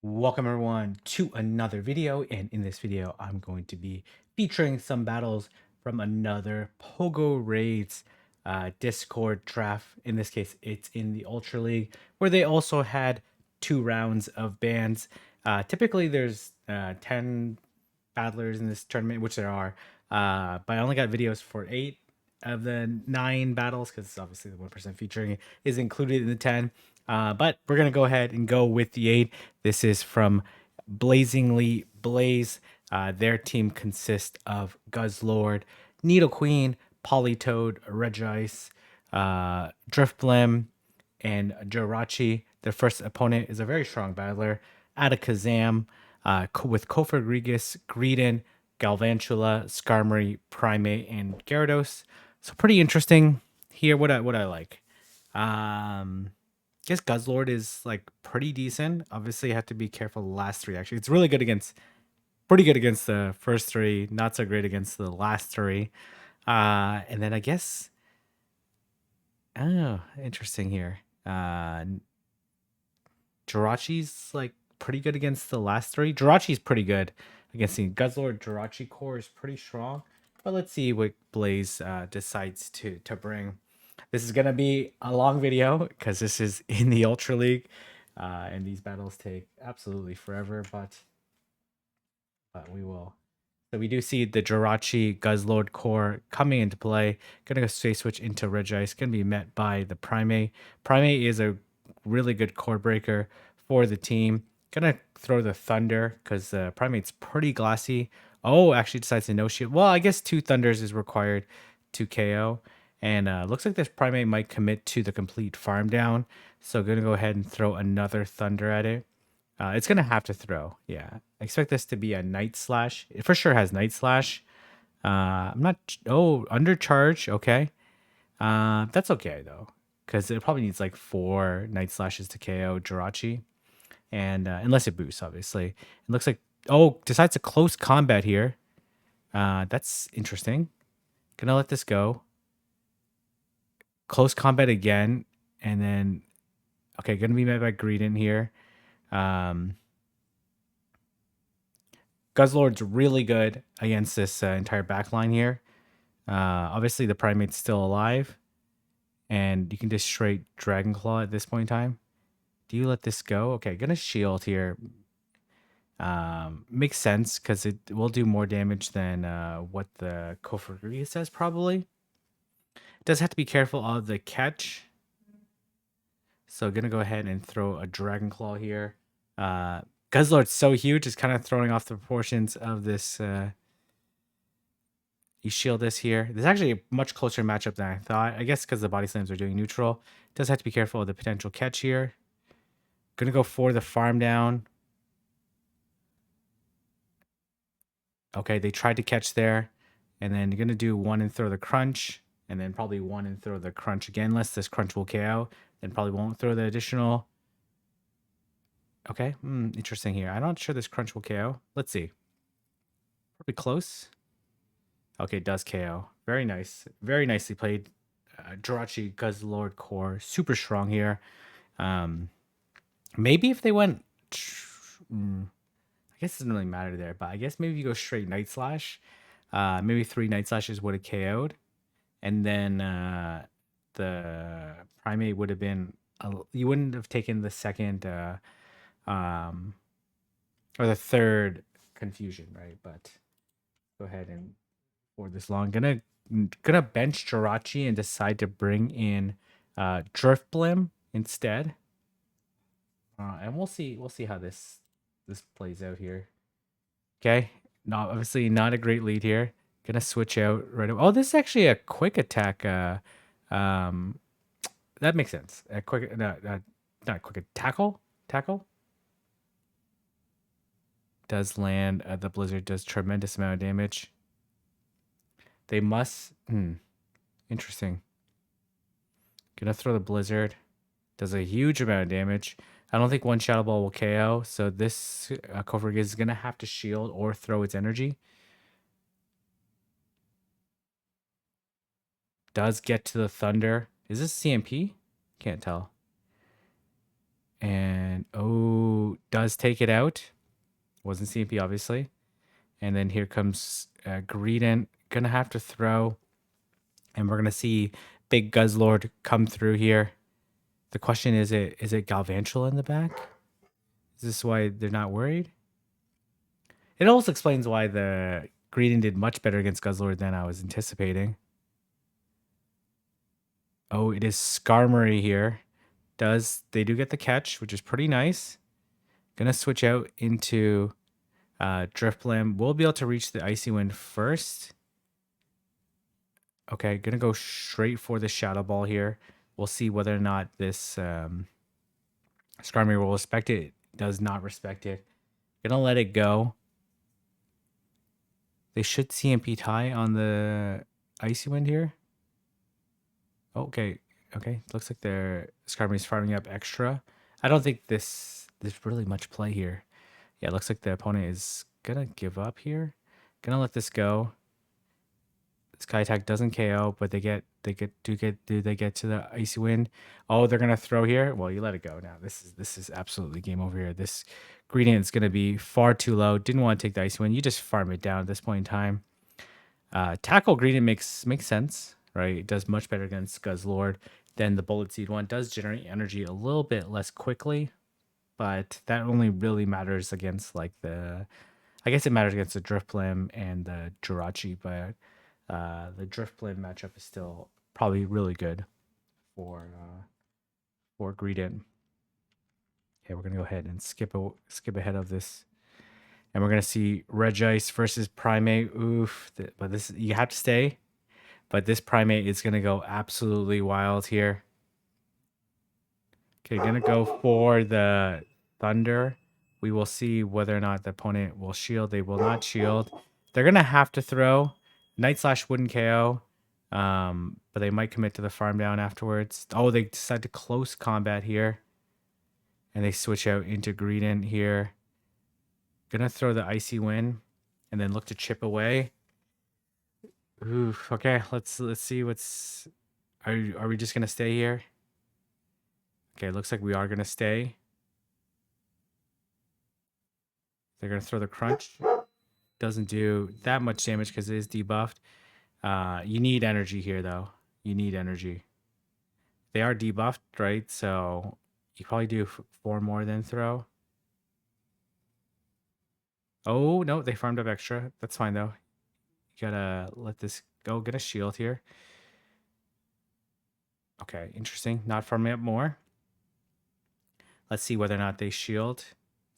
Welcome everyone to another video, and in this video I'm going to be featuring some battles from another Pogoraids Discord draft. In this case it's in the Ultra League, where they also had 2 rounds of bans. Typically there's 10 battlers in this tournament, which there are, but I only got videos for 8 of the 9 battles because obviously the 1% featuring is included in the 10. But we're gonna go ahead and go with the 8. This is from Blazingly Blaze. Their team consists of Guzzlord, Nidoqueen, Politoed, Regice, Drifblim, and Jirachi. Their first opponent is a very strong battler, Atacazam, with Koforgrigus, Greedon, Galvantula, Skarmory, Primeape, and Gyarados. So pretty interesting here. What I like. Guess Guzzlord is like pretty decent. Obviously, you have to be careful the last 3. Actually, it's really good against, pretty good against the first 3. Not so great against the last 3. And then I guess, oh, interesting here. Jirachi's like pretty good against the last 3. Jirachi's pretty good against the Guzzlord. Jirachi core is pretty strong. But let's see what Blaze decides to bring. This is gonna be a long video because this is in the Ultra League, and these battles take absolutely forever. But we will. So we do see the Jirachi Guzzlord core coming into play. Gonna go straight switch into Regice. Gonna be met by the Primeape. Primeape is a really good core breaker for the team. Gonna throw the Thunder because Primate's pretty glassy. Oh, actually decides to no shield. Well, I guess 2 Thunders is required to KO. And looks like this Primeape might commit to the complete farm down. So gonna go ahead and throw another Thunder at it. It's gonna have to throw. Yeah, I expect this to be a Night Slash. It for sure has Night Slash. I'm not. Oh, undercharge. Okay. That's okay though, because it probably needs like 4 Night Slashes to KO Jirachi, and unless it boosts, obviously. It looks like, oh, decides to close combat here. That's interesting. Gonna let this go. Close combat again, and then okay, gonna be met by Greedon here. Guzzlord's really good against this entire backline here. Obviously, the Primate's still alive, and you can just straight Dragon Claw at this point in time. Do you let this go? Okay, gonna shield here. Makes sense because it will do more damage than what the Koforgrigus says, probably. Does have to be careful of the catch. So gonna go ahead and throw a Dragon Claw here. Guzzlord's so huge, it's kind of throwing off the proportions of this. You shield this here. There's actually a much closer matchup than I thought. I guess because the body slams are doing neutral. Does have to be careful of the potential catch here. Gonna go for the farm down. Okay, they tried to catch there. And then you're gonna do 1 and throw the crunch. And then probably 1 and throw the crunch again, unless this crunch will KO. Then probably won't throw the additional. Okay, interesting here. I'm not sure this crunch will KO. Let's see. Probably close. Okay, it does KO. Very nice. Very nicely played. Jirachi Guzzlord core. Super strong here. Maybe if they went... I guess it doesn't really matter there, but I guess maybe if you go straight Night Slash, maybe 3 Night Slashes would have KO'd. And then the Primeape would have been... you wouldn't have taken the second... or the third confusion, right? But go ahead and for this long, gonna bench Jirachi and decide to bring in Drifblim instead. And we'll see how this plays out here. Okay, not obviously not a great lead here. Gonna switch out right away. Oh, this is actually a quick attack. That makes sense. A quick, not quick, tackle. Does land. The blizzard does tremendous amount of damage. They must. Interesting. Gonna throw the blizzard. Does a huge amount of damage. I don't think 1 Shadow Ball will KO. So this Koforgrigus is gonna have to shield or throw its energy. Does get to the Thunder. Is this CMP? Can't tell. And oh, does take it out. Wasn't CMP, obviously. And then here comes Greedent. Gonna have to throw. And we're gonna see big Guzzlord come through here. The question is it Galvantula in the back? Is this why they're not worried? It also explains why the Greedent did much better against Guzzlord than I was anticipating. Oh, it is Skarmory here. They do get the catch, which is pretty nice. Gonna switch out into Drifblim. We'll be able to reach the Icy Wind first. Okay, gonna go straight for the Shadow Ball here. We'll see whether or not this Skarmory will respect it. It does not respect it. Gonna let it go. They should CMP tie on the Icy Wind here. Okay, okay. Looks like their Skarmory's farming up extra. I don't think there's really much play here. Yeah, it looks like the opponent is gonna give up here. Gonna let this go. Sky Attack doesn't KO, but do they get to the Icy Wind? Oh, they're gonna throw here. Well, you let it go now. This is absolutely game over here. This Greedent is gonna be far too low. Didn't want to take the Icy Wind. You just farm it down at this point in time. Tackle Greedent makes sense, right? It does much better against Guzzlord than the Bullet Seed one. Does generate energy a little bit less quickly, but that only really matters against like I guess it matters against the Drifblim and the Jirachi, but the Drifblim matchup is still probably really good for Greedent. Okay, we're gonna go ahead and skip ahead of this, and we're gonna see Regice versus Primeape. Oof! But this you have to stay. But this Primeape is gonna go absolutely wild here. Okay, gonna go for the Thunder. We will see whether or not the opponent will shield. They will not shield. They're gonna have to throw. Night Slash wouldn't KO, but they might commit to the farm down afterwards. Oh, they decide to close combat here, and they switch out into Greedent here. Gonna throw the Icy Wind, and then look to chip away. Oof. Okay, let's see what's. Are we just gonna stay here? Okay, looks like we are gonna stay. They're gonna throw the crunch. Doesn't do that much damage because it is debuffed. You need energy here, though. You need energy. They are debuffed, right? So you probably do 4 more than throw. Oh, no, they farmed up extra. That's fine, though. You gotta let this go. Get a shield here. Okay, interesting. Not farming up more. Let's see whether or not they shield.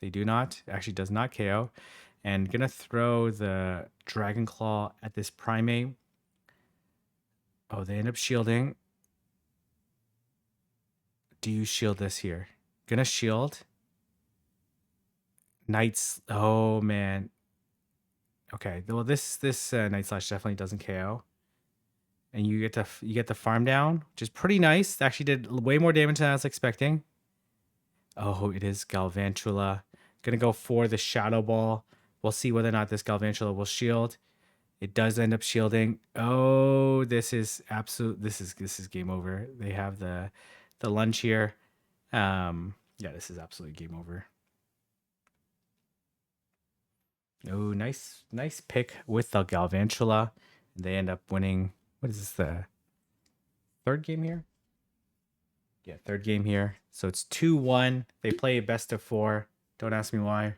They do not. Actually does not KO. And gonna throw the Dragon Claw at this Primeape. Oh, they end up shielding. Do you shield this here? Gonna shield. Knights. Oh man. Okay. Well, this Night Slash definitely doesn't KO. And you get the farm down, which is pretty nice. Actually did way more damage than I was expecting. Oh, it is Galvantula. Gonna go for the Shadow Ball. We'll see whether or not this Galvantula will shield. It does end up shielding. Oh, this is game over. They have the lunge here. Yeah, this is absolutely game over. Oh, nice pick with the Galvantula. They end up winning. What is this, the third game here? Yeah, third game here. So it's 2-1. They play a best of 4. Don't ask me why.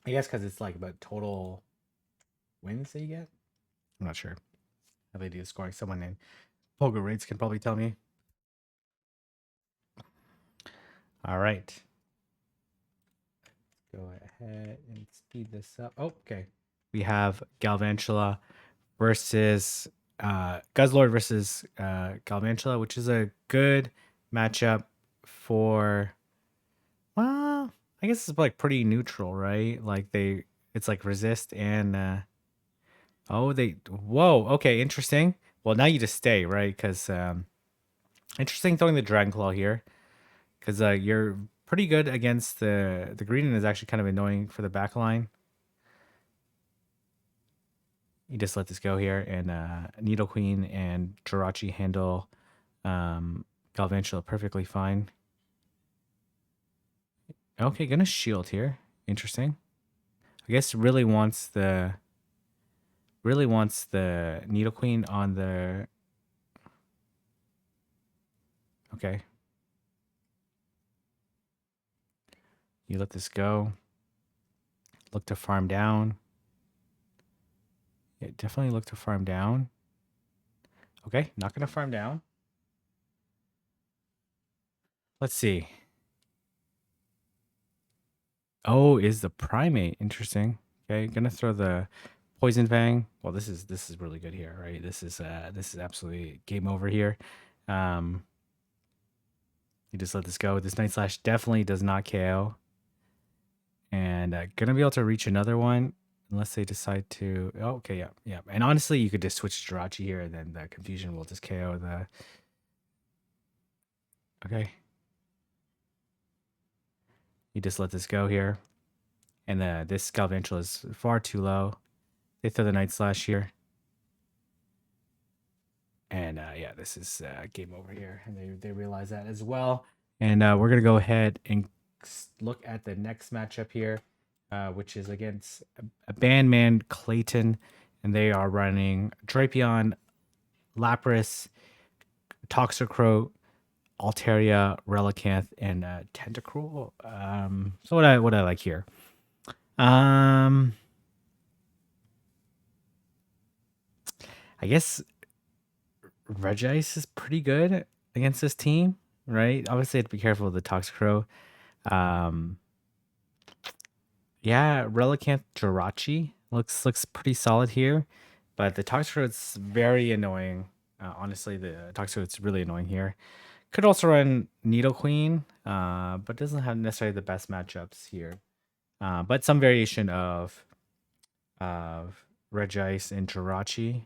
I guess because it's like about total wins that you get. I'm not sure how they do scoring. Someone named Pogoraids can probably tell me. All right. Go ahead and speed this up. Oh, okay. We have Galvantula versus Guzzlord versus Galvantula, which is a good matchup for. Well, I guess it's like pretty neutral, right? Like it's like resist and. Whoa. Okay, interesting. Well, now you just stay, right? Because interesting throwing the Dragon Claw here, because you're pretty good against the Greedent is actually kind of annoying for the back line. You just let this go here, and Needle Queen and Jirachi handle Galvantula perfectly fine. Okay, gonna shield here. Interesting. I guess really wants the Nidoqueen on the. Okay. You let this go. Look to farm down. Yeah, definitely look to farm down. Okay, not gonna farm down. Let's see. Oh, is the Primeape interesting? Okay, gonna throw the Poison Fang. Well, this is really good here, right? This is absolutely game over here. Um, you just let this go. This Night Slash definitely does not KO, and gonna be able to reach another one unless they decide to. Oh, okay, yeah, yeah. And honestly, you could just switch Jirachi here, and then the confusion will just KO the. Okay, you just let this go here, and this Galvantula is far too low. They throw the Night Slash here. And yeah, this is game over here. And they realize that as well. And we're going to go ahead and look at the next matchup here, which is against a Bandman Clayton. And they are running Drapion, Lapras, Toxicroak, Altaria, Relicanth, and Tentacruel. So what I like here. I guess Regice is pretty good against this team, right? Obviously, have to be careful with the Toxicrow. Yeah, Relicanth Jirachi looks pretty solid here, but the Toxicrow's very annoying. Honestly, the Toxicrow's really annoying here. Could also run Nidoqueen, but doesn't have necessarily the best matchups here. But some variation of Regice and Jirachi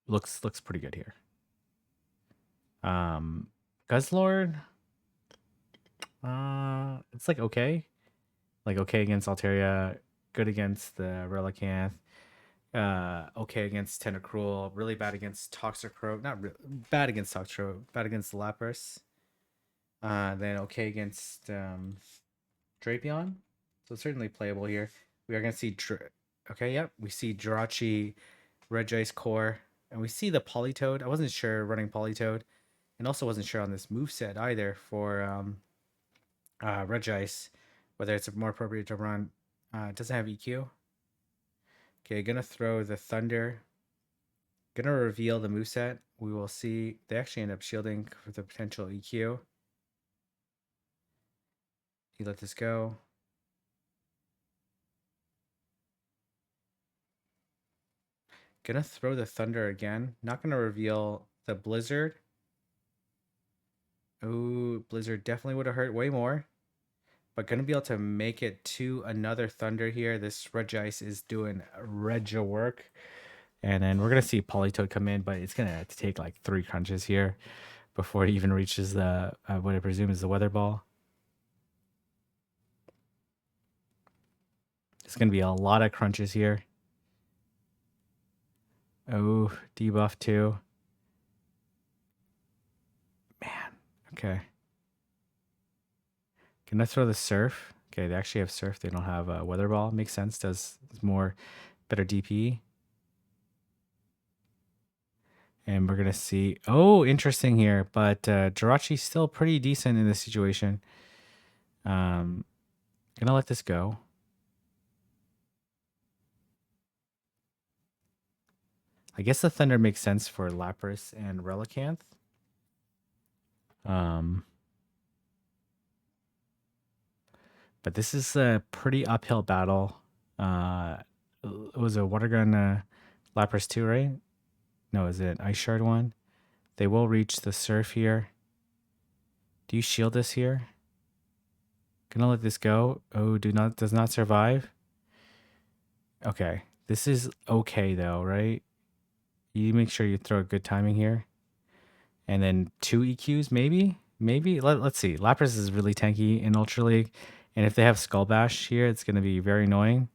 looks pretty good here. Guzzlord, it's like okay against Altaria, good against the Relicanth, okay against Tentacruel, really bad against Toxicroak, not bad against Toxicroak, bad against Lapras. Then okay against Drapion, so certainly playable here. We are gonna see okay, yep, we see Jirachi, Regice Core, and we see the Politoed. I wasn't sure running Politoed. And also wasn't sure on this moveset either for Regice, whether it's more appropriate to run. It doesn't have EQ. Okay, gonna throw the Thunder. Gonna reveal the moveset. We will see. They actually end up shielding for the potential EQ. You let this go. Gonna throw the Thunder again. Not gonna reveal the Blizzard. Oh, Blizzard definitely would have hurt way more. But gonna be able to make it to another Thunder here. This Regice is doing Regia work. And then we're gonna see Politoed come in, but it's gonna take like 3 crunches here before it even reaches the what I presume is the Weather Ball. It's gonna be a lot of crunches here. Oh, debuff too. Man, okay. Can I throw the Surf? Okay, they actually have Surf. They don't have a Weather Ball. Makes sense. Does more better DP. And we're gonna see. Oh, interesting here. But Jirachi's still pretty decent in this situation. Gonna let this go. I guess the Thunder makes sense for Lapras and Relicanth. But this is a pretty uphill battle. It was a Water Gun Lapras 2, right? No, is it Ice Shard 1? They will reach the Surf here. Do you shield this here? Gonna let this go. Oh, does not survive. Okay. This is okay though, right? You make sure you throw a good timing here. And then 2 EQs, maybe? Maybe? Let's see. Lapras is really tanky in Ultra League. And if they have Skull Bash here, it's going to be very annoying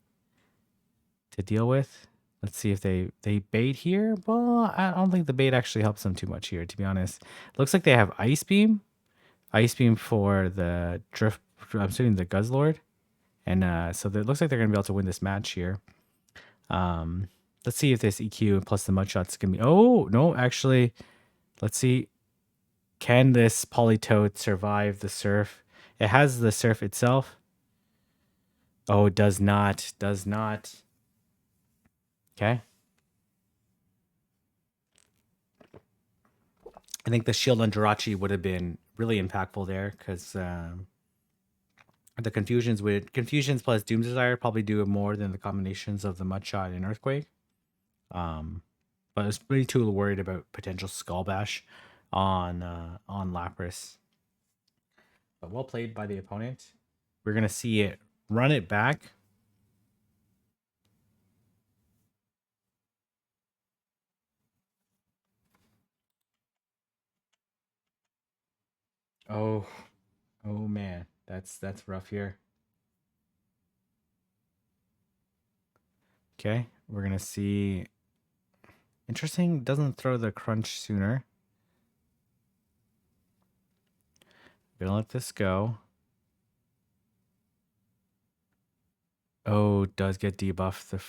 to deal with. Let's see if they bait here. Well, I don't think the bait actually helps them too much here, to be honest. Looks like they have Ice Beam. Ice Beam for the Drift. I'm assuming the Guzzlord. And so it looks like they're going to be able to win this match here. Um, let's see if this EQ plus the mud shot's going to be... Oh, no, actually. Let's see. Can this Politoed survive the surf? It has the surf itself. Oh, it does not. Does not. Okay. I think the shield on Jirachi would have been really impactful there because the confusions plus Doom Desire probably do more than the combinations of the Mudshot and Earthquake. But I was really too worried about potential Skull Bash on Lapras. But well played by the opponent. We're gonna see it run it back. Oh, oh man, that's rough here. Okay, we're gonna see. Interesting, doesn't throw the crunch sooner. Gonna let this go. Oh, does get debuffed the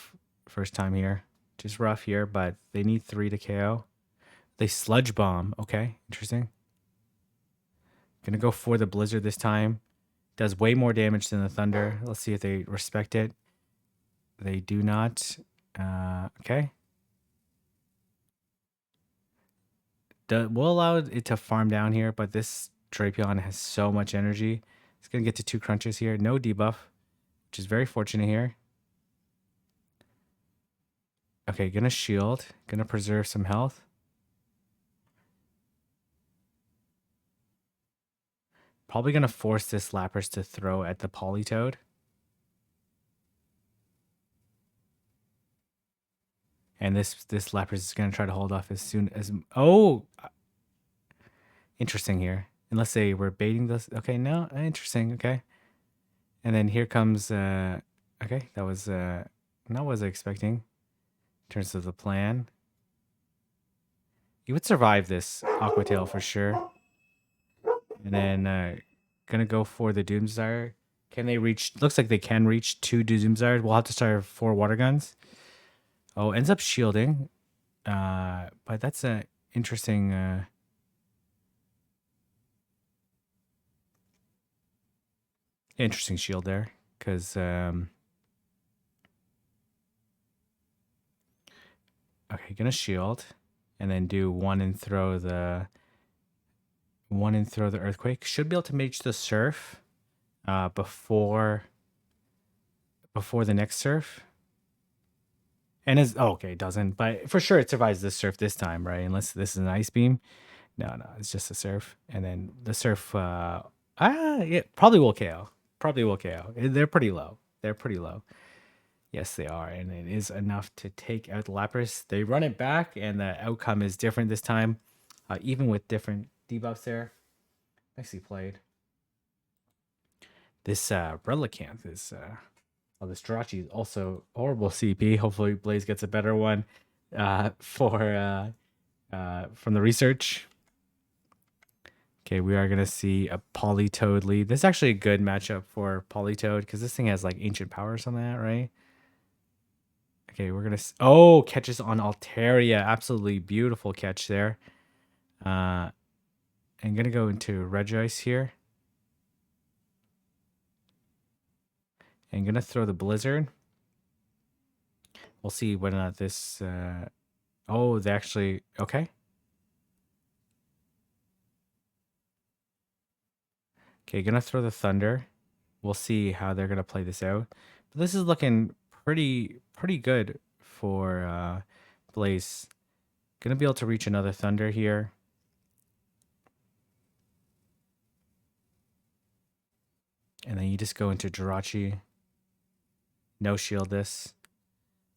first time here. Just rough here, but they need 3 to KO. They Sludge Bomb. Okay, interesting. Gonna go for the Blizzard this time. Does way more damage than the Thunder. Let's see if they respect it. They do not. Okay. We'll allow it to farm down here, but this Drapion has so much energy. It's gonna get to 2 crunches here. No debuff, which is very fortunate here. Okay, gonna shield. Gonna preserve some health. Probably gonna force this Lapras to throw at the Politoed. And this Lapras is gonna try to hold off as soon as... Oh! Interesting here. Unless they were baiting this. Okay, no, interesting. Okay. And then here comes... okay, that was not what I was expecting in terms of the plan. You would survive this Aqua Tail for sure. And then gonna go for the Doomsire. Can they reach? Looks like they can reach 2 Doomsires. We'll have to start 4 water guns. Oh, ends up shielding. But that's a interesting. Interesting shield there, because okay, gonna shield, and then do 1 and throw the Earthquake. Should be able to mage the Surf before the next Surf. And okay, it doesn't, but for sure it survives the Surf this time, right? Unless this is an Ice Beam. No, it's just a Surf, and then the Surf. Yeah, probably will KO. Probably will KO. They're pretty low. Yes, they are, and it is enough to take out the Lapras. They run it back, and the outcome is different this time, even with different debuffs there. Nicely played. This Relicanth is... this Jirachi is also horrible CP. Hopefully Blaze gets a better one from the research. Okay, we are going to see a Politoed lead. This is actually a good matchup for Politoed because this thing has like Ancient Power or something like that, right? Okay, we're going to... Oh, catches on Altaria. Absolutely beautiful catch there. I'm going to go into Regice here. I'm going to throw the Blizzard. We'll see whether or not this... oh, they actually... Okay. Okay, going to throw the Thunder. We'll see how they're going to play this out. But this is looking pretty good for Blaze. Going to be able to reach another Thunder here. And then you just go into Jirachi. No shield this.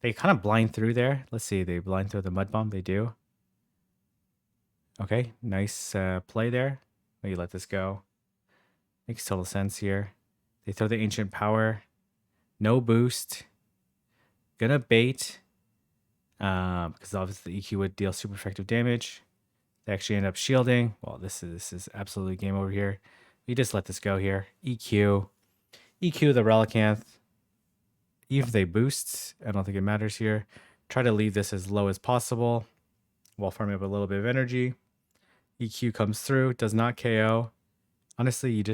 They kind of blind through there. Let's see. They blind through the Mud Bomb. They do. Okay. Nice play there. Let you let this go. Makes total sense here. They throw the Ancient Power. No boost. Gonna bait. because obviously the EQ would deal super effective damage. They actually end up shielding. Well, this is absolutely game over here. We just let this go here. EQ the Relicanth. Even if they boost, I don't think it matters here. Try to leave this as low as possible while farming up a little bit of energy. EQ comes through, does not KO. Honestly,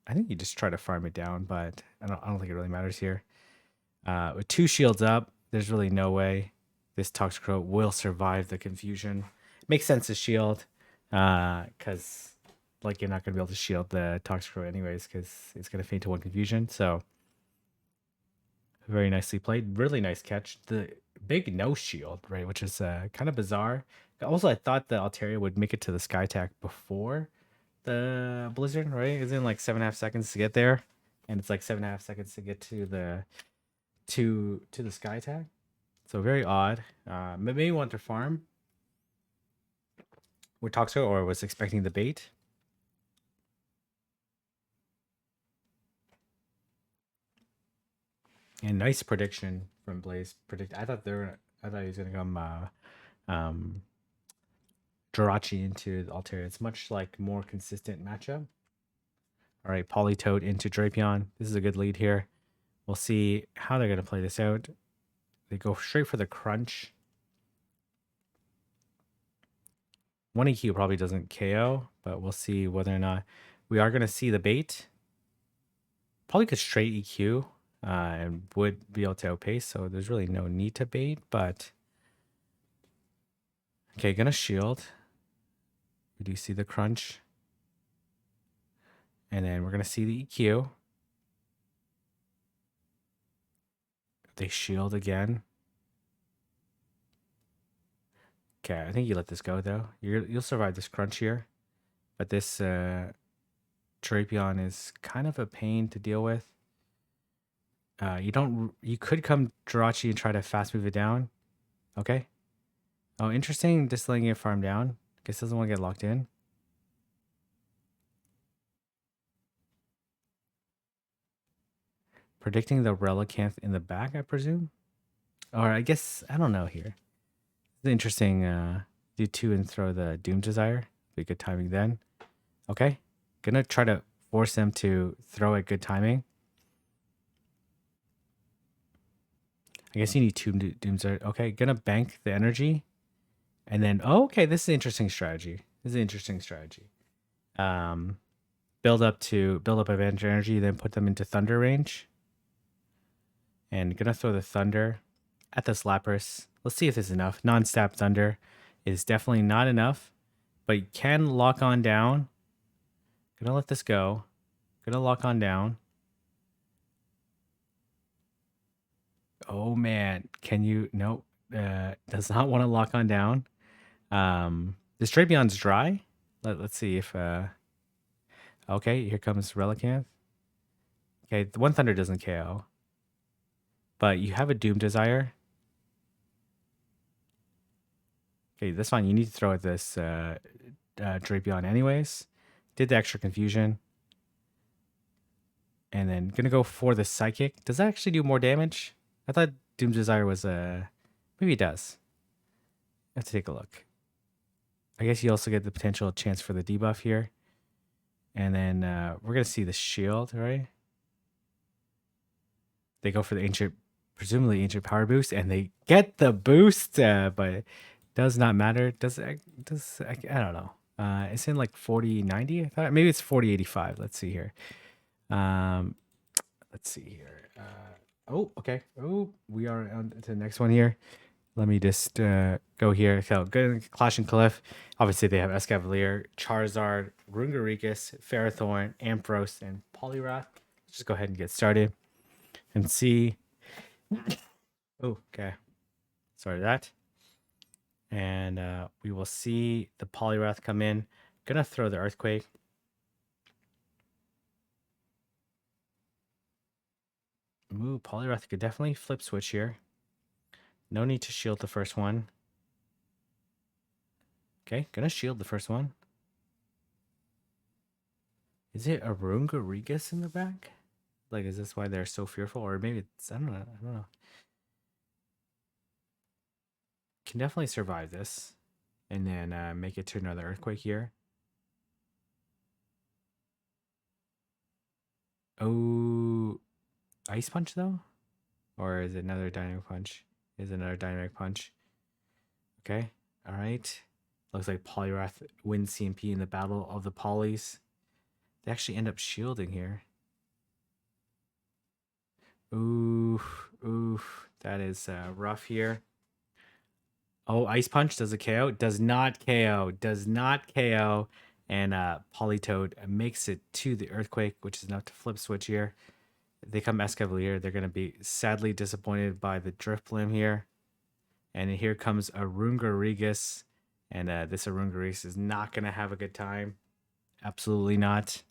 I think you just try to farm it down, but I don't think it really matters here. With 2 shields up, there's really no way this Toxicroak will survive the confusion. Makes sense to shield, because like you're not gonna be able to shield the Toxicroak anyways, because it's gonna faint to 1 confusion. So very nicely played. Really nice catch. The big no shield, right, which is kind of bizarre. Also, I thought the Altaria would make it to the Sky Attack before the Blizzard, right? It's in like 7.5 seconds to get there, and it's like 7.5 seconds to get to the Sky Attack. So very odd. Maybe want to farm with Toxo, or was expecting the bait. And nice prediction from Blaze. I thought he was gonna come Jirachi into the Altaria. It's much like more consistent matchup. All right, Politoed into Drapion. This is a good lead here. We'll see how they're gonna play this out. They go straight for the crunch. 1 EQ probably doesn't KO, but we'll see whether or not we are gonna see the bait. Probably could straight EQ and would be able to outpace, so there's really no need to bait, but okay, gonna shield. We do see the crunch. And then we're gonna see the EQ. They shield again. Okay, I think you let this go though. You'll survive this crunch here. But this Drapion is kind of a pain to deal with. You could come Jirachi and try to fast move it down. Okay. Oh, interesting. Just letting it farm down. Guess doesn't want to get locked in. Predicting the Relicanth in the back, I presume. Or I guess I don't know here. It's interesting. Do 2 and throw the Doom Desire. Be good timing then. Okay. Gonna try to force them to throw at good timing. I guess you need 2 Doom Desire. Okay, gonna bank the energy. And then, oh, okay, this is an interesting strategy. Build up advantage energy, then put them into thunder range. And gonna throw the thunder at this Lapras. Let's see if this is enough. Non-stab thunder is definitely not enough, but you can lock on down. Gonna let this go. Gonna lock on down. Oh man, can you? Nope. Does not want to lock on down. This Drapion's dry. Let's see if okay, here comes Relicanth. Okay, the 1 thunder doesn't KO. But you have a Doom Desire. Okay, that's fine. You need to throw at this Drapion anyways. Did the extra confusion. And then gonna go for the Psychic. Does that actually do more damage? I thought Doom Desire was maybe it does. I have to take a look. I guess you also get the potential chance for the debuff here. And then we're gonna see the shield, right? They go for the ancient, presumably ancient power boost, and they get the boost, but it does not matter. I don't know. It's in like 4090. I thought maybe it's 4085. Let's see here. Let's see here. Oh, okay. Oh, we are on to the next one here. Let me just go here. So, good Clash and Cliff. Obviously, they have Escavalier, Charizard, Rungarikas, Ferrothorn, Ampharos, and Poliwrath. Let's just go ahead and get started and see. Oh, okay. Sorry that. And we will see the Poliwrath come in. Gonna throw the Earthquake. Ooh, Poliwrath could definitely flip switch here. No need to shield the first one. Okay, gonna shield the first one. Is it a Rungarikas in the back? Like, is this why they're so fearful? Or maybe it's, I don't know. can definitely survive this. And then make it to another Earthquake here. Oh, Ice Punch though? Or is it another Dynamic Punch? Is it another Dynamic Punch? Okay, alright. Looks like Poliwrath wins CMP in the Battle of the Polys. They actually end up shielding here. Oof, oof. That is rough here. Oh, Ice Punch does a KO. Does not KO. Does not KO. And Politoed makes it to the Earthquake, which is enough to flip switch here. They come Escavalier. They're going to be sadly disappointed by the Drifblim here. And here comes Arungarigus. And this Arungarigus is not going to have a good time. Absolutely not.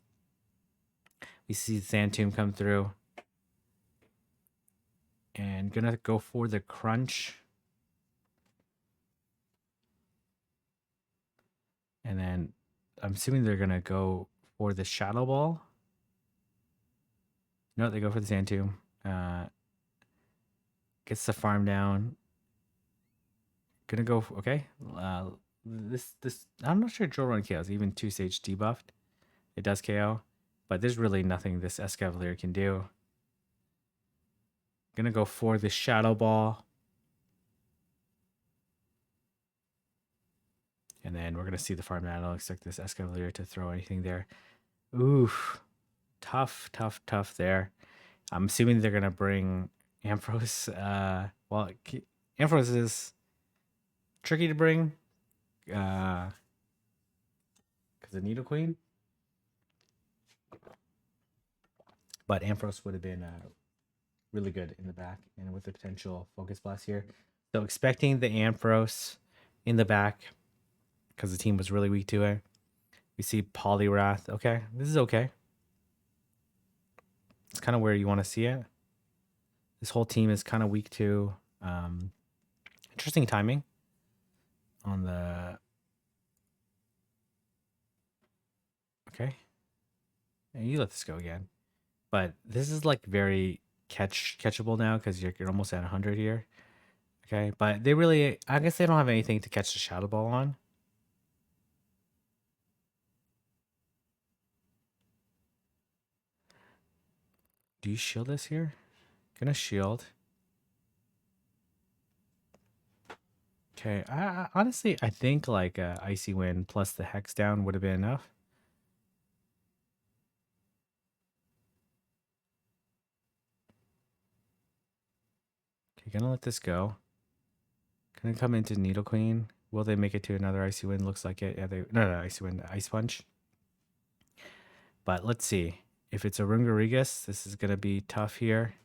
We see Sand Tomb come through. And going to go for the Crunch. And then I'm assuming they're going to go for the Shadow Ball. No, they go for the Sand Tomb. Gets the farm down. Gonna go for, okay. This I'm not sure Drill Run KOs, even 2-stage debuffed. It does KO, but there's really nothing this Escavalier can do. Gonna go for the Shadow Ball. And then we're gonna see the farm down. I don't expect this Escavalier to throw anything there. Oof. Tough, tough, tough there. I'm assuming they're gonna bring Ampharos. Well, Ampharos is tricky to bring. Because the Needle Queen. But Ampharos would have been really good in the back and with the potential Focus Blast here. So expecting the Ampharos in the back because the team was really weak to it. We see Poliwrath. Okay, this is okay. It's kind of where you want to see it. This whole team is kind of weak to interesting timing on the... Okay. And you let this go again. But this is like very catchable now because you're almost at 100 here. Okay, but they really... I guess they don't have anything to catch the Shadow Ball on. Do you shield this here? Gonna shield. Okay, I honestly, I think like Icy Wind plus the Hex down would have been enough. Okay, gonna let this go. Gonna come into Needle Queen. Will they make it to another Icy Wind? Looks like it. Yeah, they... No, Icy Wind, Ice Punch. But let's see. If it's a Rungarigus, this is gonna be tough here.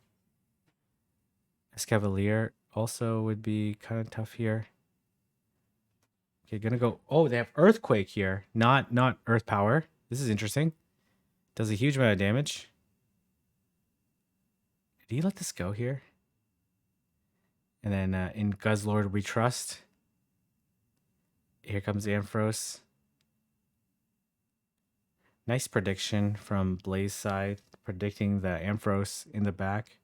Escavalier also would be kind of tough here. Okay, gonna go... Oh, they have Earthquake here. Not Earth Power. This is interesting. Does a huge amount of damage. Did he let this go here? And then in Guzzlord, we trust. Here comes Ampharos. Nice prediction from Blaze side, predicting the Ampharos in the back.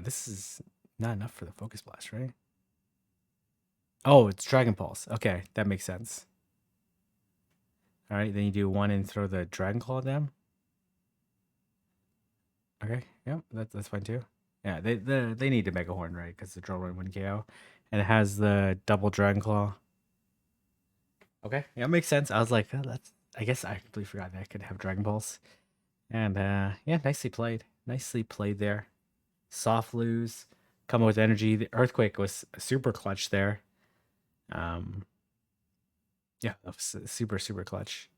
This is not enough for the Focus Blast, right? Oh, it's Dragon Pulse. Okay, that makes sense. All right, then you do one and throw the Dragon Claw at them. Okay, yeah, that's fine too. Yeah, they need to Mega Horn, right? Because the Drill Run wouldn't KO. And it has the double Dragon Claw. Okay, yeah, it makes sense. I was like, oh, that's... I guess I completely forgot that I could have Dragon Pulse. And yeah, nicely played. Nicely played there. Soft lose. Come with energy. The Earthquake was super clutch there. Yeah, that was super, super clutch.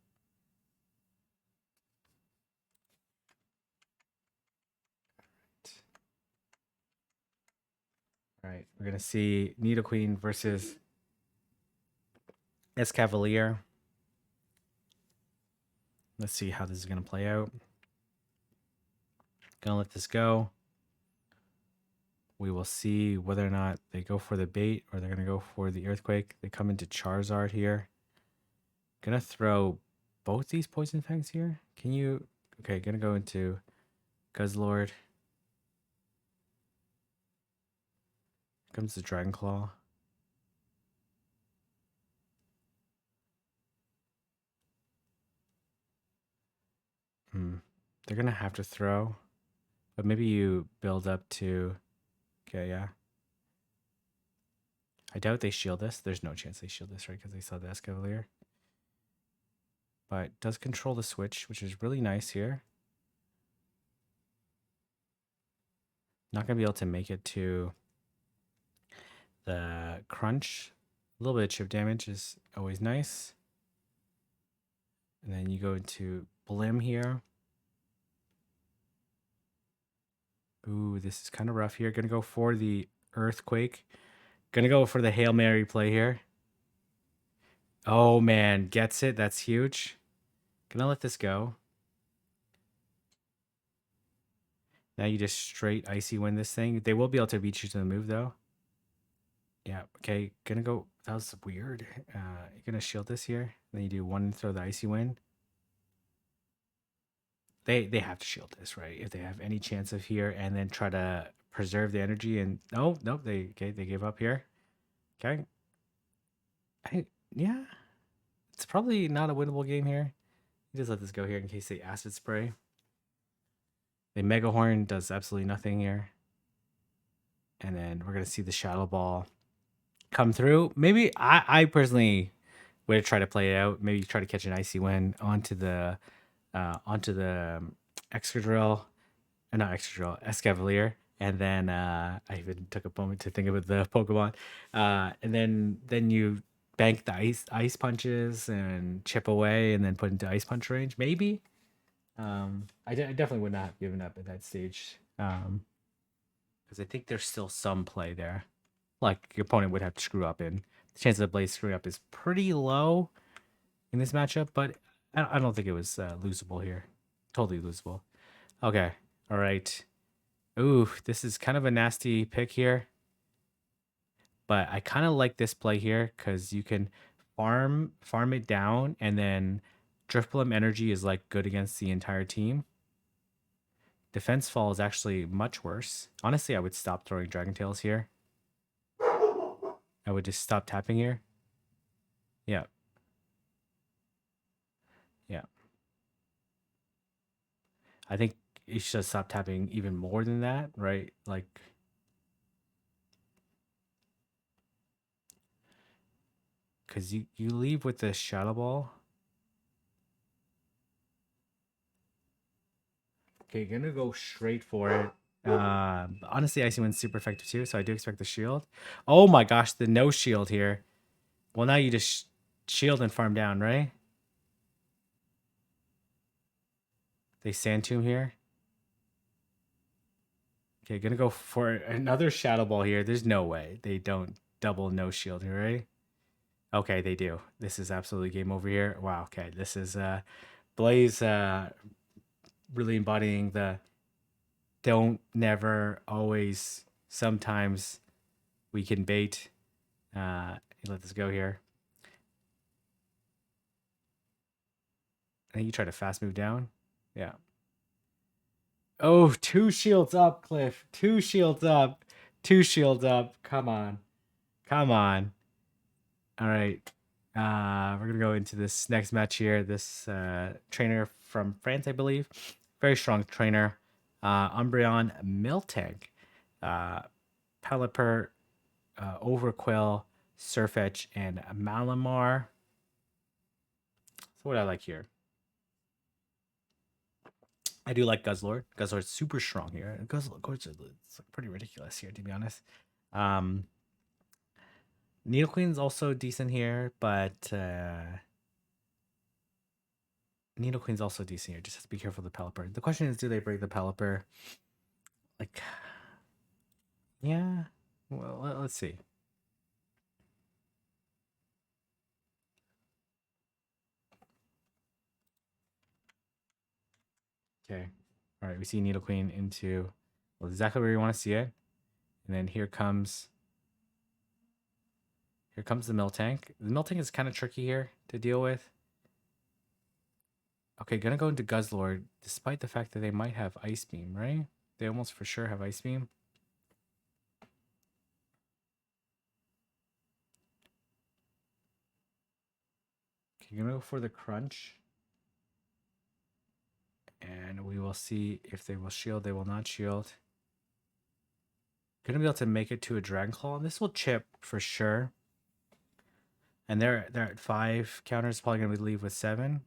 All right, we're going to see Needle Queen versus Escavalier. Let's see how this is going to play out. Gonna let this go. We will see whether or not they go for the bait or they're going to go for the Earthquake. They come into Charizard here. Gonna throw both these Poison Fangs here. Can you... Okay, gonna go into Guzzlord. Comes the Dragon Claw. They're gonna have to throw, but maybe you build up to. Okay, yeah. I doubt they shield this. There's no chance they shield this, right? Because they saw the Escavalier. But does control the switch, which is really nice here. Not gonna be able to make it to the crunch. A little bit of chip damage is always nice. And then you go into Blim here. Ooh, this is kind of rough here. Gonna go for the Earthquake. Gonna go for the Hail Mary play here. Oh man, gets it. That's huge. Gonna let this go. Now you just straight Icy Wind this thing. They will be able to beat you to the move though. Yeah, okay. Gonna go. That was weird. You're gonna shield this here. Then you do one and throw the Icy Wind. They have to shield this, right? If they have any chance of here, and then try to preserve the energy. And nope, they gave up here. Okay. Yeah, it's probably not a winnable game here. You just let this go here in case they Acid Spray. The Mega Horn does absolutely nothing here. And then we're gonna see the Shadow Ball come through. Maybe I personally would try to play it out. Maybe try to catch an Icy Wind onto the Excadrill, not Excadrill, Escavalier, and then I even took a moment to think about the Pokemon, and then you bank the ice punches and chip away, and then put into Ice Punch range. Maybe. I definitely would not have given up at that stage, because I think there's still some play there. Like your opponent would have to screw up, and the chance of Blaze screwing up is pretty low in this matchup, but I don't think it was losable here. Totally losable. Okay. All right. Ooh, this is kind of a nasty pick here. But I kind of like this play here because you can farm it down, and then Drifblim energy is like good against the entire team. Defense fall is actually much worse. Honestly, I would stop throwing Dragon Tails here. I would just stop tapping here. Yeah. Yeah. I think you should stop tapping even more than that, right? Like, because you leave with the Shadow Ball. Okay, gonna go straight for it. Honestly, Icy Wind's super effective too, so I do expect the shield. Oh my gosh, the no shield here. Well, now you just shield and farm down, right? They Sand Tomb here. Okay, gonna go for another Shadow Ball here. There's no way they don't double no shield here, right? Okay, they do. This is absolutely game over here. Wow, okay. This is Blaze really embodying the don't, never, always, sometimes we can bait. Let this go here. I think you try to fast move down. Yeah. Oh, two shields up, Cliff. Two shields up. Two shields up. Come on. Come on. All right. We're going to go into this next match here. This trainer from France, I believe. Very strong trainer. Umbreon Miltank. Pelipper, Overquill, Surfetch, and Malamar. So what I like here. I do like Guzzlord. Guzzlord's super strong here. Guzzlord's it's pretty ridiculous here, to be honest. Needle Queen's also decent here, but Needle Queen's also decent here. Just have to be careful of the Pelipper. The question is, do they break the Pelipper? Like, yeah. Well, let's see. Okay. All right, we see Needle Queen into, well, exactly where you want to see it. And then here comes the Miltank. The Miltank is kind of tricky here to deal with. Okay, gonna go into Guzzlord, despite the fact that they might have Ice Beam, right? They almost for sure have Ice Beam. You're gonna go for the crunch. And we will see if they will shield. They will not shield. Gonna be able to make it to a Dragon Claw. And this will chip for sure. And they're at 5 counters. Probably gonna leave with 7.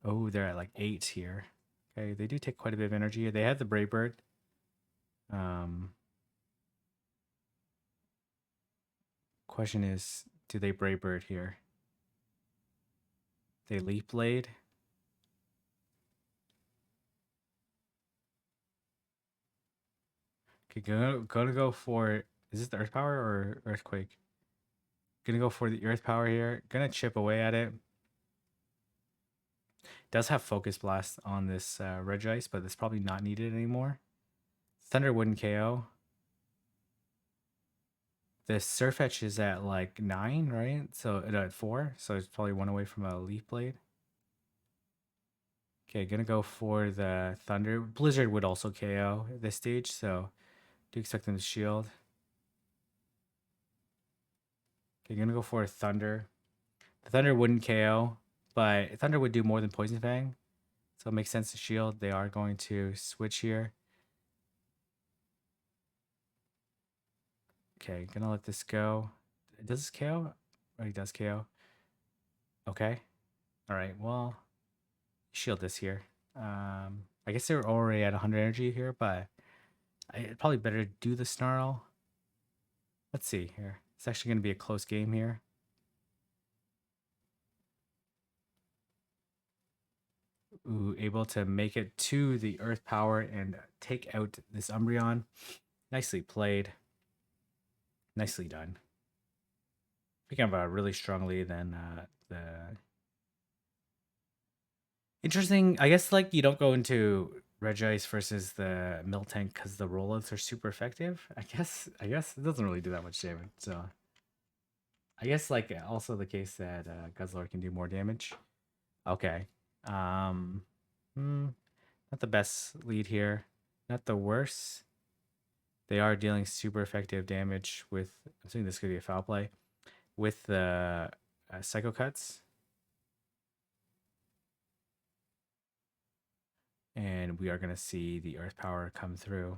Oh, they're at like 8 here. Okay, they do take quite a bit of energy. They have the Brave Bird. Question is, do they Brave Bird here? They Leaf Blade. Okay, gonna go for, is this the Earth Power or Earthquake? Gonna go for the Earth Power here. Gonna chip away at it. Does have Focus Blast on this Regice, but it's probably not needed anymore. Thunder wouldn't KO. The Surfetch is at like 9, right? So at 4, so it's probably 1 away from a Leaf Blade. Okay, gonna go for the Thunder. Blizzard would also KO at this stage, so do expect them to shield. Okay, gonna go for a Thunder. The Thunder wouldn't KO, but Thunder would do more than Poison Fang, so it makes sense to shield. They are going to switch here. Okay, gonna let this go. Does this KO? Oh, he does KO. Okay. All right, well, shield this here. I guess they're already at 100 energy here, but probably better do the Snarl. Let's see here. It's actually going to be a close game here. Ooh, able to make it to the Earth Power and take out this Umbreon. Nicely played. Nicely done. I think I have a really strong lead than the... Interesting. I guess like you don't go into Regice versus the Miltank because the rollouts are super effective. I guess it doesn't really do that much damage. So I guess like also the case that Guzzlord can do more damage. Okay. Not the best lead here. Not the worst. They are dealing super effective damage with, I'm assuming this could be a foul play, with the Psycho Cuts. And we are going to see the Earth Power come through.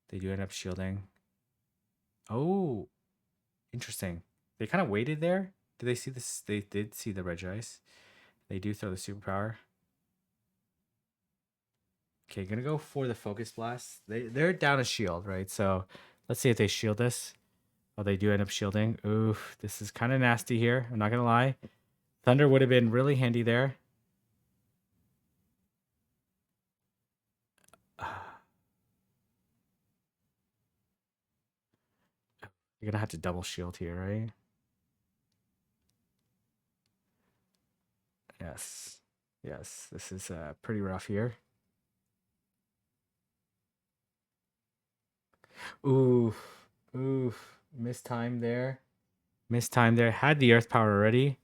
They do end up shielding. Oh, interesting. They kind of waited there. Did they see this? They did see the Regice. They do throw the superpower. Okay, gonna go for the Focus Blast. They're down a shield, right? So let's see if they shield this. Oh, they do end up shielding. Oof, this is kind of nasty here. I'm not gonna lie. Thunder would have been really handy there. You're gonna have to double shield here, right? Yes. Yes, this is pretty rough here. Oof. Oof. Missed time there. Missed time there. Had the Earth Power already.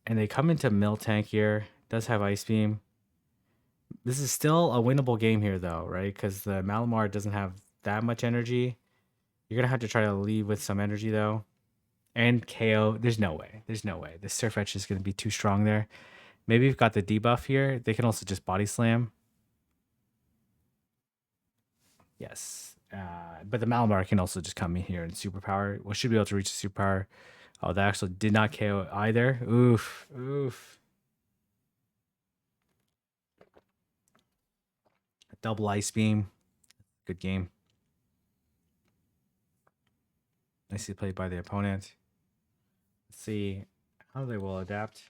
And they come into Miltank here. Does have Ice Beam. This is still a winnable game here, though, right? Because the Malamar doesn't have that much energy. You're going to have to try to leave with some energy, though. And KO. There's no way. There's no way. The Surfetch is going to be too strong there. Maybe you've got the debuff here. They can also just Body Slam. Yes. But the Malamar can also just come in here and Superpower. Well, should be able to reach the Superpower. Oh, that actually did not KO either. Oof. Oof. Double Ice Beam. Good game. Nicely played by the opponent. Let's see how they will adapt.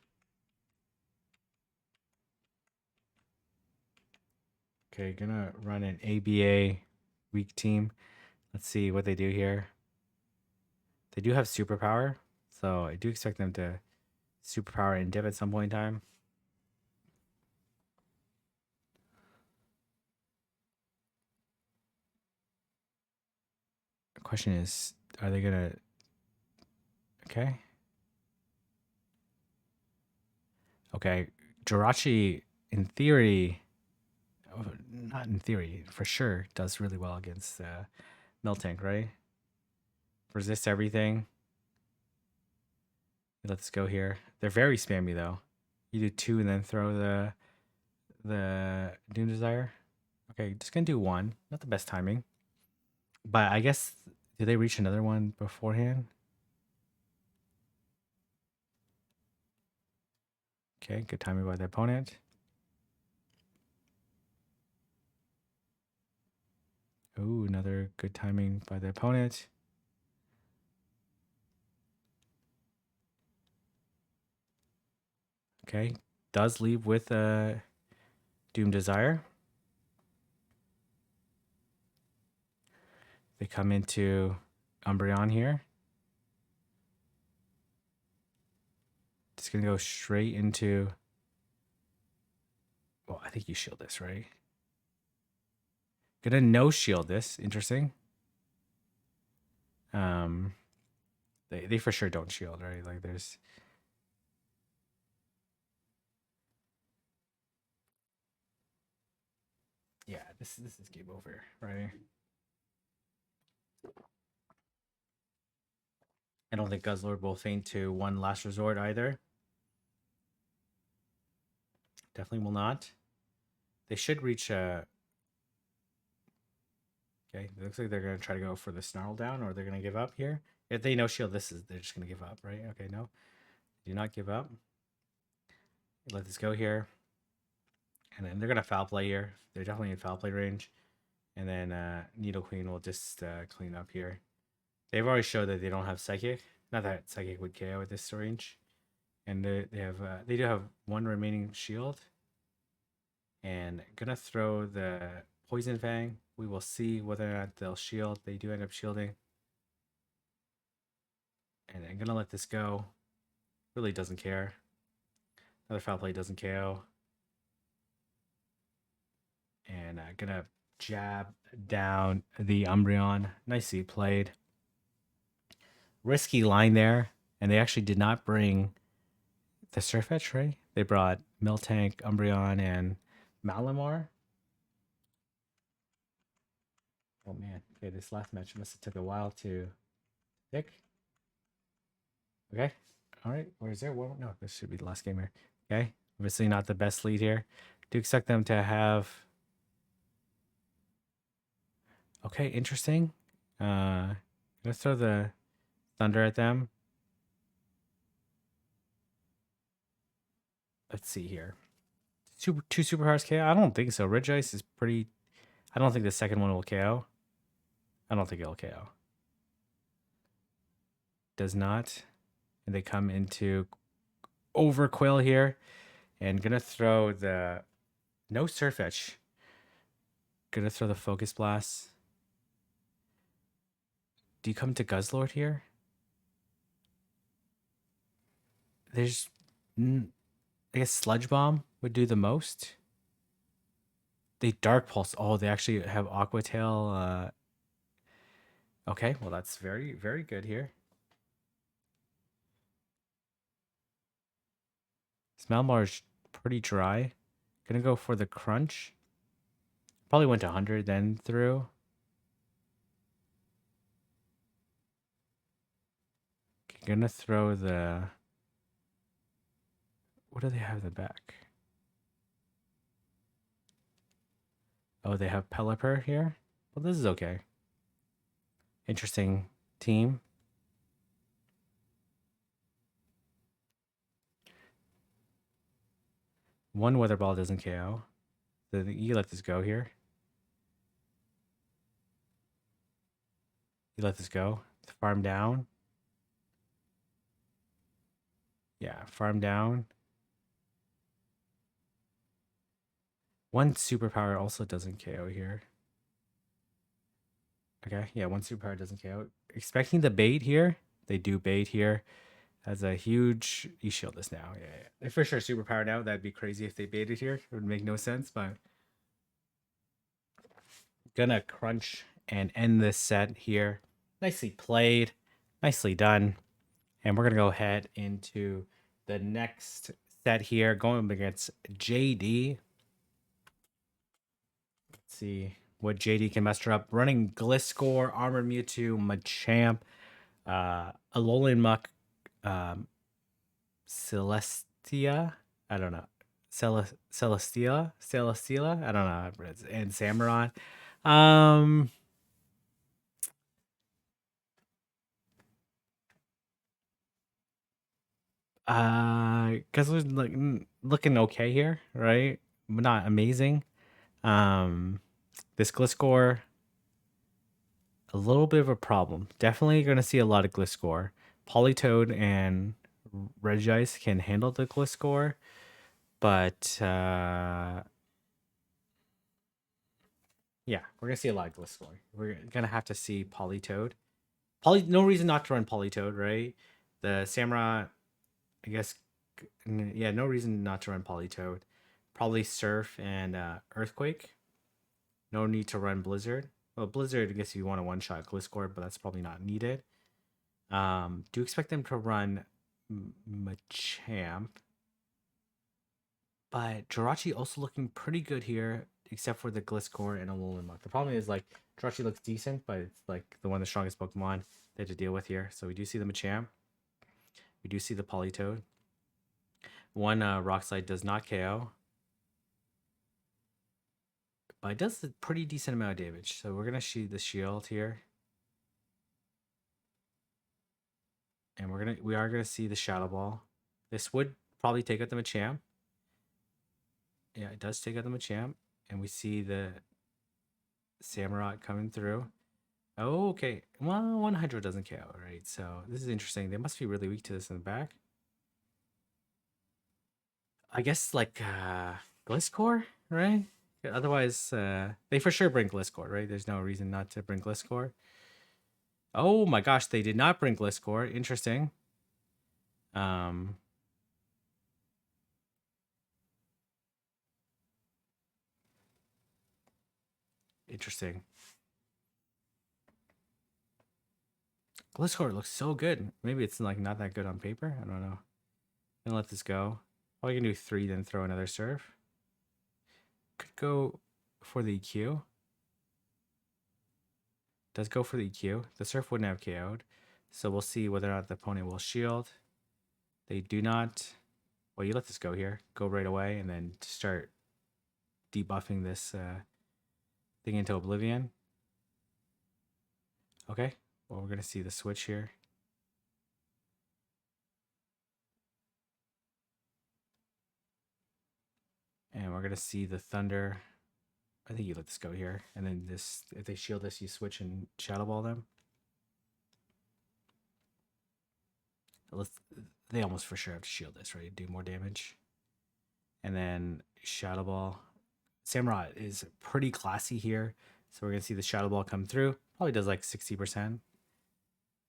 Okay, gonna run an ABA weak team. Let's see what they do here. They do have superpower, so I do expect them to superpower and dip at some point in time. The question is, are they gonna... Okay. Okay, Jirachi, in theory, not in theory, for sure, does really well against Miltank, right? resist everything. Let's go here. They're very spammy though. You do 2 and then throw the Doom Desire. Okay, just gonna do 1. Not the best timing. But I guess, did they reach another one beforehand? Okay, good timing by the opponent. Ooh, another good timing by the opponent. Okay, does leave with a Doom Desire. They come into Umbreon here. Just gonna go straight into. Well, I think you shield this, right? Gonna no shield this. Interesting. They for sure don't shield, right? Like there's. Yeah, this is game over, right? I don't think Guzzlord will feint to 1 last resort either. Definitely will not. They should reach a. Okay, it looks like they're gonna try to go for the snarl down, or they're gonna give up here. If they no shield, they're just gonna give up, right? Okay, no, do not give up. Let this go here, and then they're gonna foul play here. They're definitely in foul play range, and then Needle Queen will just clean up here. They've already showed that they don't have Psychic. Not that Psychic would KO at this range, and they do have 1 remaining shield, and gonna throw the Poison Fang. We will see whether or not they'll shield. They do end up shielding. And I'm gonna let this go. Really doesn't care. Another foul play doesn't KO. And gonna jab down the Umbreon. Nicely played. Risky line there. And they actually did not bring the Surfetch, right? They brought Miltank, Umbreon, and Malamar. Oh man. Okay, this last match must have took a while to pick. Okay. All right. Or is there one? No, this should be the last game here. Okay. Obviously not the best lead here. Do expect them to have. Okay, interesting. Let's throw the thunder at them. Let's see here. 2 superpowers KO? I don't think so. Regice is pretty. I don't think the second one will KO. I don't think it'll KO. Does not. And they come into Overquill here. And gonna throw the. No Surfetch. Gonna throw the Focus Blast. Do you come to Guzzlord here? There's. I guess Sludge Bomb would do the most. They Dark Pulse. Oh, they actually have Aqua Tail. Okay, well that's very, very good here. Smelmar's pretty dry. Gonna go for the Crunch. Probably went to 100 then through. Gonna throw the. What do they have in the back? Oh, they have Pelipper here. Well, this is okay. Interesting team. One Weather Ball doesn't KO. You let this go here. You let this go. Farm down. Yeah, farm down. 1 superpower also doesn't KO here. Okay, yeah, 1 superpower doesn't KO. Expecting the bait here. They do bait here. Has a huge. You shield this now. Yeah. If for sure superpower now. That'd be crazy if they baited here. It would make no sense, but. Gonna crunch and end this set here. Nicely played. Nicely done. And we're gonna go ahead into the next set here. Going up against JD. Let's see what JD can muster up. Running Gliscor, Armored Mewtwo, Machamp, Alolan Muck, um, Celestia. I don't know. Celesteela. I don't know. And Samurott. Um, Guzzlord's looking okay here, right? But not amazing. This Gliscor, a little bit of a problem. Definitely going to see a lot of Gliscor. Politoed and Regice can handle the Gliscor, but yeah, we're gonna see a lot of Gliscor. We're gonna have to see Politoed. No reason not to run Politoed, right? The Samurai, I guess, yeah, no reason not to run Politoed. Probably Surf and Earthquake. No need to run Blizzard. Well, Blizzard, I guess you want a one-shot Gliscor, but that's probably not needed. Do expect them to run Machamp. But Jirachi also looking pretty good here, except for the Gliscor and Alolan Muck. The problem is, like, Jirachi looks decent, but it's, like, the one of the strongest Pokemon they had to deal with here. So we do see the Machamp. We do see the Politoed. One Rock Slide does not KO. But it does a pretty decent amount of damage. So we're going to shoot the shield here. And we are gonna see the Shadow Ball. This would probably take out the Machamp. Yeah, it does take out the Machamp. And we see the Samurott coming through. Oh, okay. Well, 100 doesn't KO, right? So this is interesting. They must be really weak to this in the back. I guess like Gliscor, right? Otherwise, they for sure bring Gliscor, right? There's no reason not to bring Gliscor. Oh my gosh, they did not bring Gliscor. Interesting. Interesting. Gliscor looks so good. Maybe it's like not that good on paper. I don't know. Gonna let this go. Probably gonna do 3, then throw another Surf. Could go for the EQ. Does go for the EQ. The Surf wouldn't have KO'd. So we'll see whether or not the opponent will shield. They do not. Well, you let this go here. Go right away and then start debuffing this thing into oblivion. Okay. Well, we're going to see the switch here. And we're going to see the Thunder. I think you let this go here. And then this, if they shield this, you switch and Shadow Ball them. They almost for sure have to shield this, right? Do more damage. And then Shadow Ball. Samurott is pretty classy here. So we're going to see the Shadow Ball come through. Probably does like 60%.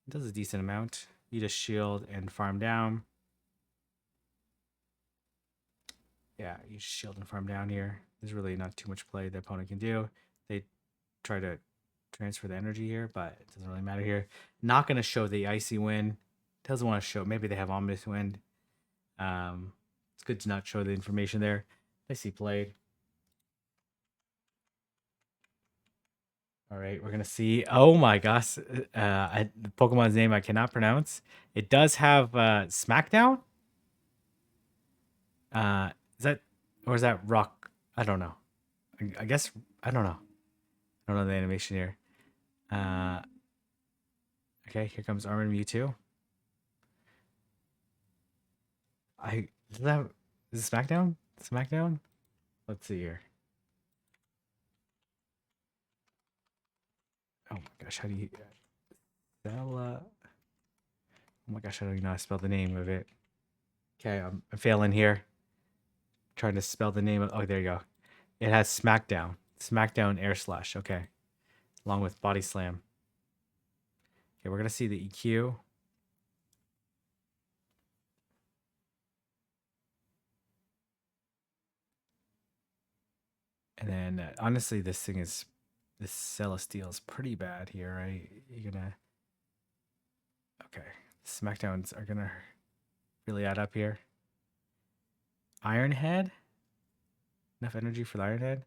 It does a decent amount. You just shield and farm down. Yeah, you shield and farm down here. There's really not too much play the opponent can do. They try to transfer the energy here, but it doesn't really matter here. Not going to show the Icy Wind. Doesn't want to show. Maybe they have Omnis Wind. It's good to not show the information there. I see played. All right, we're gonna see. Oh my gosh, the Pokemon's name I cannot pronounce. It does have Smackdown. Is that or is that Rock? I don't know. I guess I don't know. I don't know the animation here. Okay, here comes Armored Mewtwo. Is it Smackdown? Smackdown? Let's see here. Oh my gosh, how do you Stella? Oh my gosh, I don't even know how to spell the name of it. Okay, I'm failing here. Trying to spell the name of. Oh, there you go. It has Smackdown. Smackdown Air Slash. Okay, along with Body Slam. Okay, we're gonna see the EQ. And then honestly, this Celestial is pretty bad here, right? You're gonna. Okay, Smackdowns are gonna really add up here. Iron Head. Enough energy for the Iron Head.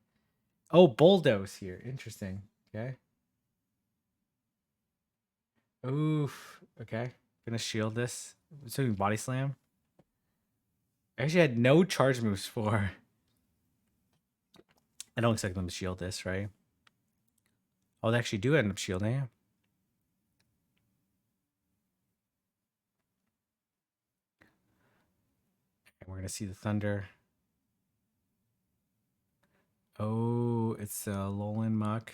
Oh, Bulldoze here. Interesting. Okay. Oof. Okay. Gonna shield this. So body slam. I actually had no charge moves for. I don't expect them to shield this, right? Oh, they actually do end up shielding. And we're gonna see the thunder. Oh, it's a Alolan Muck.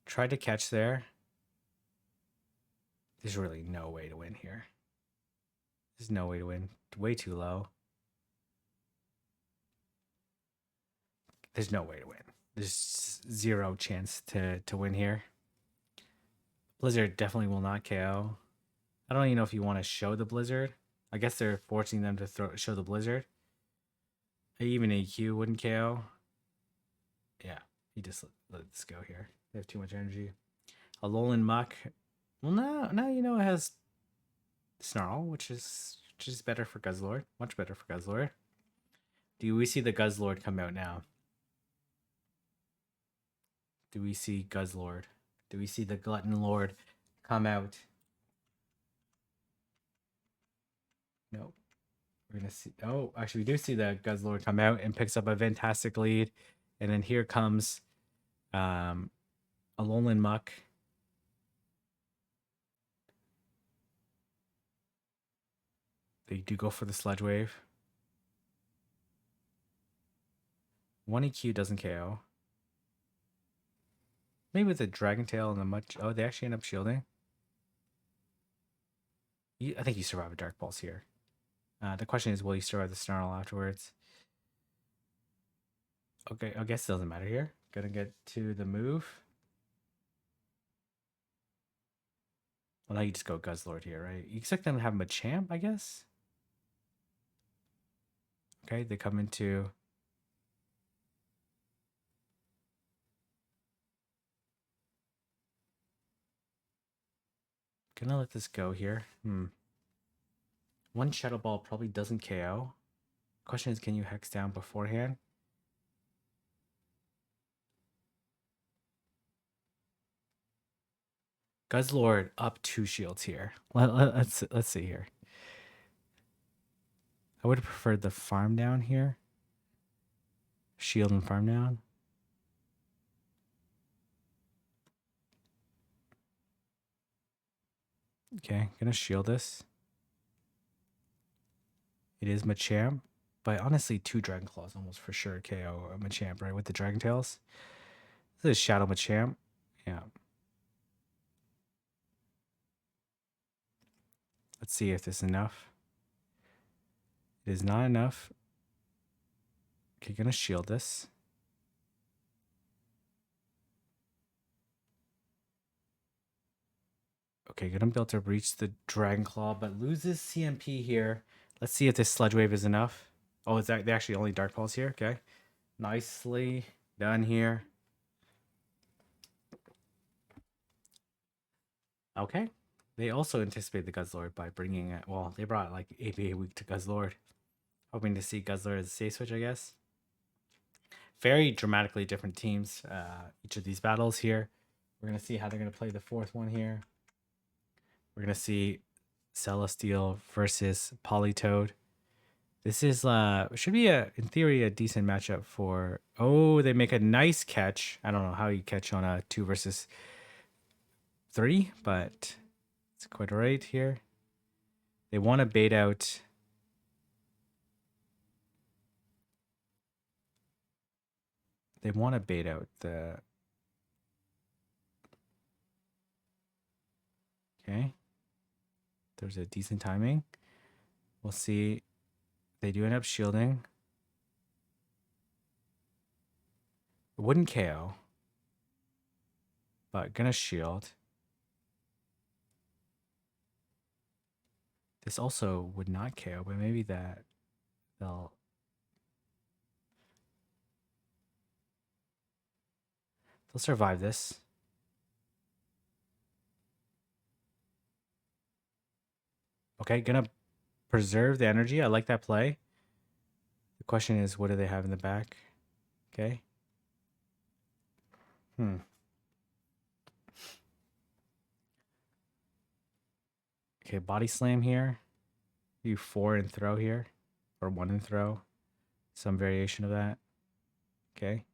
Tried to catch there. There's really no way to win here. There's no way to win. Way too low. There's no way to win. There's zero chance to win here. Blizzard definitely will not KO. I don't even know if you want to show the Blizzard. I guess they're forcing them to show the Blizzard. Even AQ wouldn't KO. Yeah, you just let this go here. They have too much energy. Alolan Muck. Well, now you know it has Snarl, which is better for Guzzlord. Much better for Guzzlord. Do we see the Guzzlord come out now? Do we see Guzzlord? Do we see the Glutton Lord come out? No. We're gonna see. Oh, actually, we do see the Guzzlord come out and picks up a fantastic lead, and then here comes a Alolan Muck. They do go for the Sludge Wave. 1 EQ doesn't KO. Maybe with the Dragon Tail and the much. Oh, they actually end up shielding. I think you survive a Dark Pulse here. The question is, will you survive the Snarl afterwards? Okay, I guess it doesn't matter here. Gonna get to the move. Well, now you just go Guzzlord here, right? You expect them to have Machamp, I guess? Okay, they come into... Gonna let this go here. One Shadow Ball probably doesn't KO. Question is, can you Hex down beforehand? Guzzlord up 2 shields here. Let's see here. I would have preferred the farm down here. Shield and farm down. Okay, gonna shield this. It is Machamp, but honestly, 2 Dragon Claws almost for sure KO Machamp, right? With the Dragon Tails. This is Shadow Machamp. Yeah. Let's see if this is enough. It is not enough. Okay, gonna shield this. Okay, gonna be able to reach the Dragon Claw, but loses CMP here. Let's see if this Sludge Wave is enough. Oh, is that they actually only Dark Pulse here? Okay. Nicely done here. Okay. They also anticipate the Guzzlord by bringing it. Well, they brought like APA Week to Guzzlord. Hoping to see Guzzlord as a safe switch, I guess. Very dramatically different teams, each of these battles here. We're going to see how they're going to play the 4th one here. We're going to see Celesteal versus Politoed. This is should be in theory a decent matchup for. Oh, they make a nice catch. I don't know how you catch on a 2 versus 3, but it's quite alright here. They want to bait out. They want to bait out the. Okay. There's a decent timing. We'll see. They do end up shielding. It wouldn't KO. But gonna shield. This also would not KO, but maybe that they'll survive this. Okay, gonna preserve the energy. I like that play. The question is, what do they have in the back? Okay. Okay, body slam here. Do 4 and throw here, or 1 and throw. Some variation of that. Okay.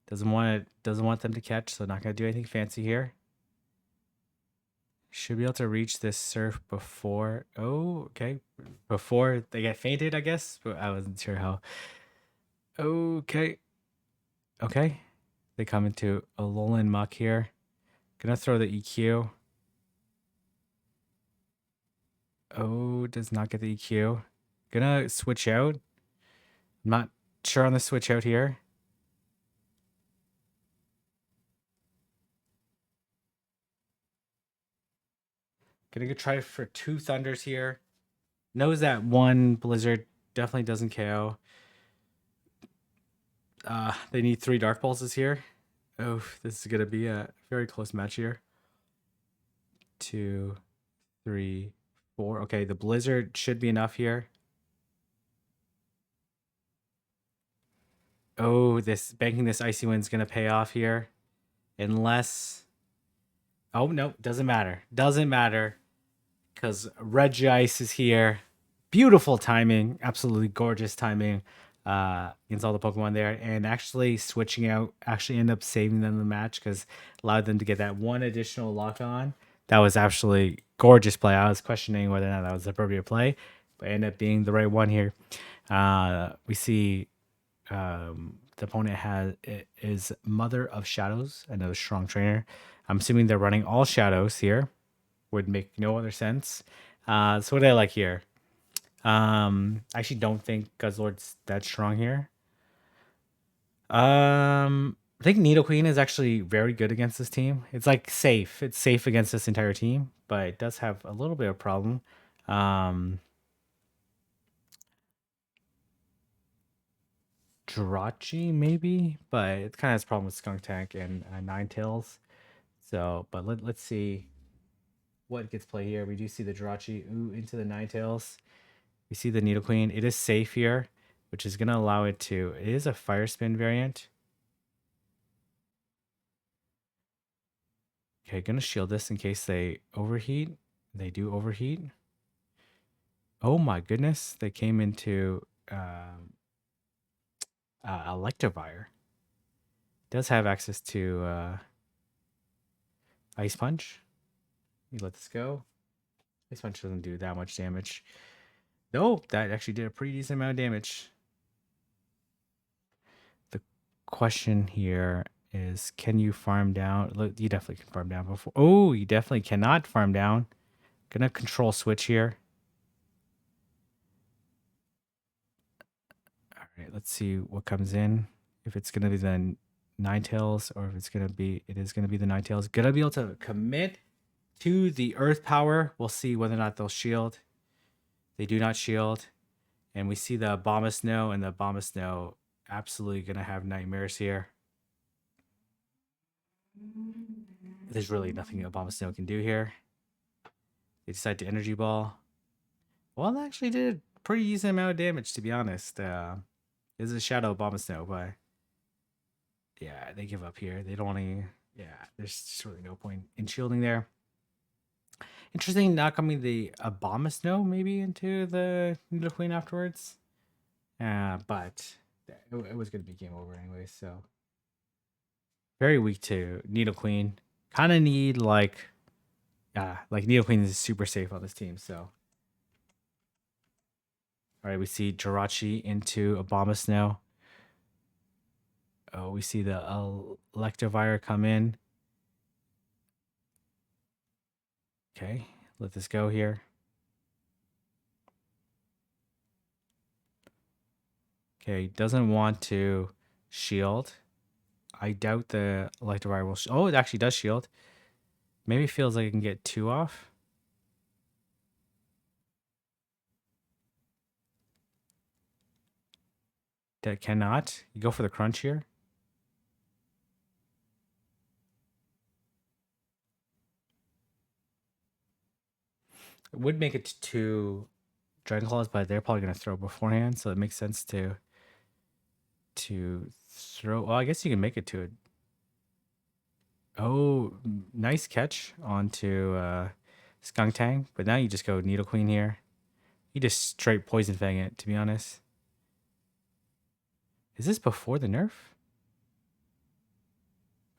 Doesn't want them to catch, so not gonna do anything fancy here. Should be able to reach this surf before. Oh, okay. Before they get fainted, I guess. But I wasn't sure how. Okay. Okay. They come into a Alolan Muck here. Gonna throw the EQ. Oh, does not get the EQ. Gonna switch out. I'm not sure on the switch out here. Gonna go try for 2 Thunders here. Knows that 1 Blizzard definitely doesn't KO. They need 3 Dark Pulses here. Oh, this is gonna be a very close match here. 2, 3, 4. Okay, the Blizzard should be enough here. Oh, this banking this Icy Wind's gonna pay off here. Unless. Oh no, doesn't matter. Doesn't matter. Because Regice is here. Beautiful timing. Absolutely gorgeous timing. Against all the Pokemon there. And actually switching out actually ended up saving them the match because allowed them to get that 1 additional lock on. That was actually gorgeous play. I was questioning whether or not that was the appropriate play, but ended up being the right one here. We see the opponent is Mother of Shadows, another strong trainer. I'm assuming they're running all shadows here. Would make no other sense. So what do I like here? I actually don't think Guzzlord's that strong here. I think Nidoqueen is actually very good against this team. It's like safe. It's safe against this entire team, but it does have a little bit of problem. Jirachi maybe, but it kind of has a problem with Skunk Tank and Ninetales. So, but let's see what gets played here. We do see the Jirachi into the Ninetales. We see the Nidoqueen. It is safe here, which is going to allow it to. It is a Fire Spin variant. Okay, going to shield this in case they overheat. They do overheat. Oh my goodness. They came into Electivire. Does have access to Ice Punch. You let this go. Ice Punch doesn't do that much damage. No, that actually did a pretty decent amount of damage. The question here is, can you farm down? Look, you definitely can farm down before. Oh, you definitely cannot farm down. Gonna control switch here. All right, let's see what comes in. If it's gonna be the Ninetales or if it's gonna be, it is gonna be the Ninetales. Gonna be able to commit to the Earth Power. We'll see whether or not they'll shield. They do not shield. And we see the Abomasnow, and the Abomasnow absolutely going to have nightmares here. There's really nothing Abomasnow can do here. They decide to Energy Ball. Well, that actually did a pretty decent amount of damage, to be honest. This is a Shadow Abomasnow, but yeah, they give up here. They don't want to. Yeah, there's just really no point in shielding there. Interesting, not coming the Abomasnow maybe into the Nidoqueen afterwards. But it was going to be game over anyway, so. Very weak to Nidoqueen. Kind of need like Nidoqueen is super safe on this team, so. All right, we see Jirachi into Abomasnow. Oh, we see the Electivire come in. Okay, let this go here. Okay, doesn't want to shield. I doubt the Electivire will. Oh, it actually does shield. Maybe it feels like it can get 2 off. That cannot. You go for the crunch here. It would make it 2 Dragon Claws, but they're probably going to throw beforehand, so it makes sense to throw. Well, I guess you can make it to it. Oh, nice catch onto Skuntank, but now you just go Nidoqueen here. You just straight Poison Fang it, to be honest. Is this before the nerf?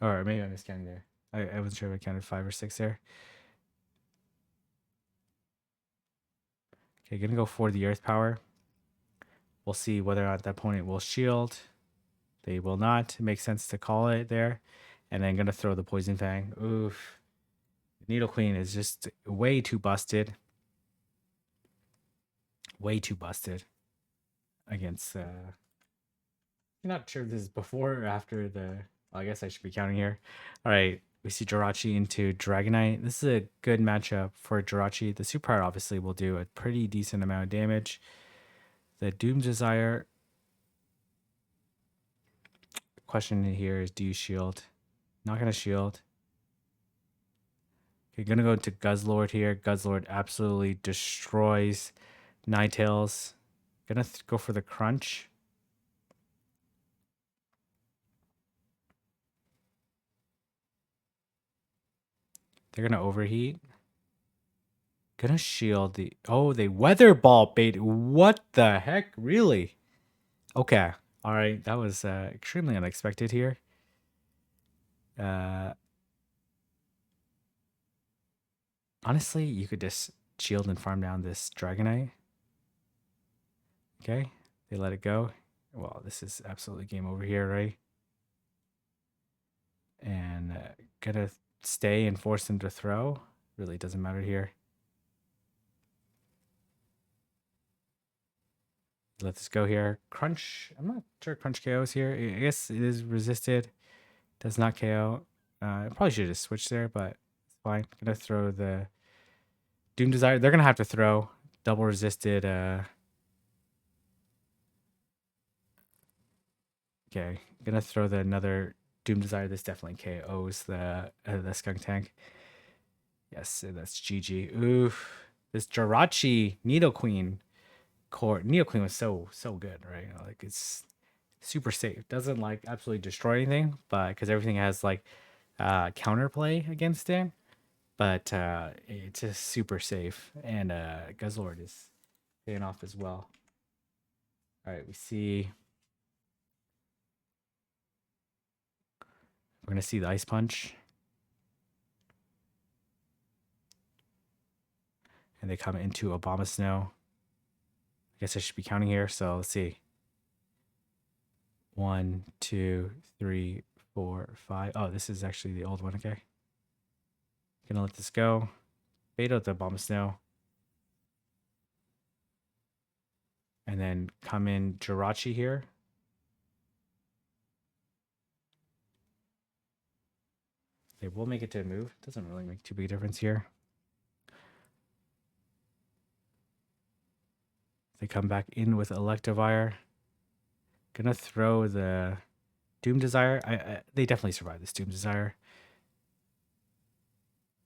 Or maybe I miscounting there. I wasn't sure if I counted 5 or 6 there. Okay, gonna go for the Earth Power. We'll see whether or not that opponent will shield. They will not. It makes sense to call it there. And then gonna throw the Poison Fang. Oof. Nidoqueen is just way too busted. Way too busted against I'm not sure if this is before or after the well, I guess I should be counting here. All right, we see Jirachi into Dragonite. This is a good matchup for Jirachi. The Super obviously will do a pretty decent amount of damage. The Doom Desire question here is, do you shield? Not gonna shield. Okay, gonna go to Guzzlord here. Guzzlord absolutely destroys Ninetales. Gonna go for the crunch. They're gonna overheat. Gonna shield the. Oh, they weather ball bait. What the heck? Really? Okay. All right. That was extremely unexpected here. Honestly, you could just shield and farm down this Dragonite. Okay. They let it go. Well, this is absolutely game over here, right? And gonna stay and force them to throw. Really doesn't matter here. Let this go here. Crunch. I'm not sure Crunch KOs here. I guess it is resisted. Does not KO. I probably should have just switched there, but it's fine. Gonna throw the Doom Desire. They're gonna have to throw double resisted. Okay, gonna throw the another Doom Desire. This definitely KOs the Skuntank. Yes, that's GG. Oof. This Jirachi Nidoqueen core. Nidoqueen was so good, right? Like it's super safe. Doesn't like absolutely destroy anything, but because everything has like counterplay against it. But it's just super safe, and Guzzlord is paying off as well. All right, we see. We're gonna see the Ice Punch, and they come into Obama Snow. I guess I should be counting here, so let's see. 1, 2, 3, 4, 5. Oh, this is actually the old one. Okay, gonna let this go. Bait out the Obama Snow. And then come in Jirachi here. They will make it to a move. Doesn't really make too big a difference here. They come back in with Electivire. Gonna throw the Doom Desire. They definitely survive this Doom Desire.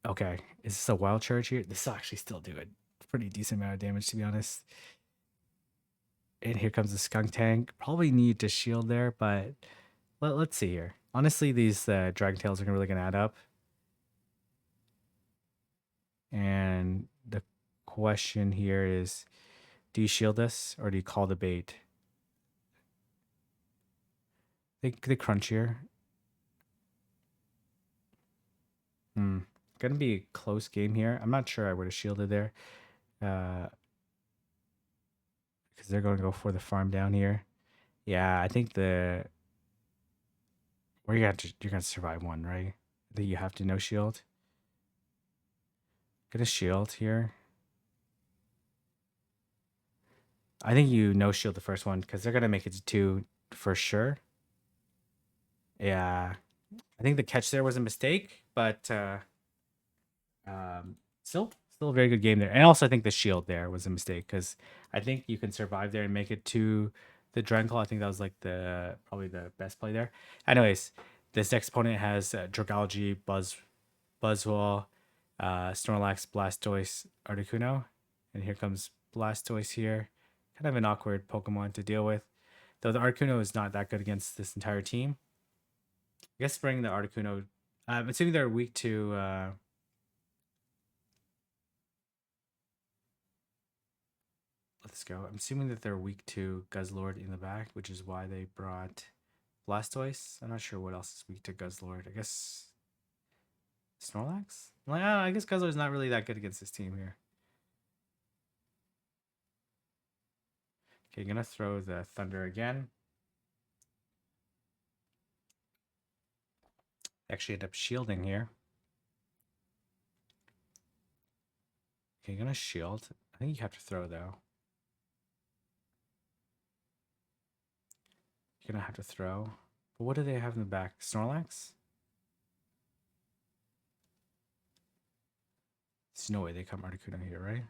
Okay, is this a Wild Charge here? This will actually still do a pretty decent amount of damage, to be honest. And here comes the Skuntank. Probably need to shield there, but let's see here. Honestly, these Dragon Tails are really gonna add up. And the question here is, do you shield this or do you call the bait? They crunch here. Gonna be a close game here. I'm not sure I would have shielded there. Because they're going to go for the farm down here. Yeah, I think the where you're gonna survive one, right? That you have to no shield. Get a shield here. I think you no shield the first one because they're gonna make it to 2 for sure. Yeah, I think the catch there was a mistake, but still a very good game there. And also, I think the shield there was a mistake because I think you can survive there and make it to the Dragon Claw. I think that was like probably the best play there. Anyways, this next opponent has Dragalge, Buzzwole, Snorlax, Blastoise, Articuno, and here comes Blastoise here. Kind of an awkward Pokemon to deal with, though the Articuno is not that good against this entire team. I guess bring the Articuno. I'm assuming they're weak to this go. I'm assuming that they're weak to Guzzlord in the back, which is why they brought Blastoise. I'm not sure what else is weak to Guzzlord. I guess Snorlax? Well, yeah, I guess Guzzlord's not really that good against this team here. Okay, gonna throw the Thunder again. Actually end up shielding here. Okay, gonna shield. I think you have to throw though. You're gonna have to throw. But what do they have in the back? Snorlax? There's no way they come Articuno here, right?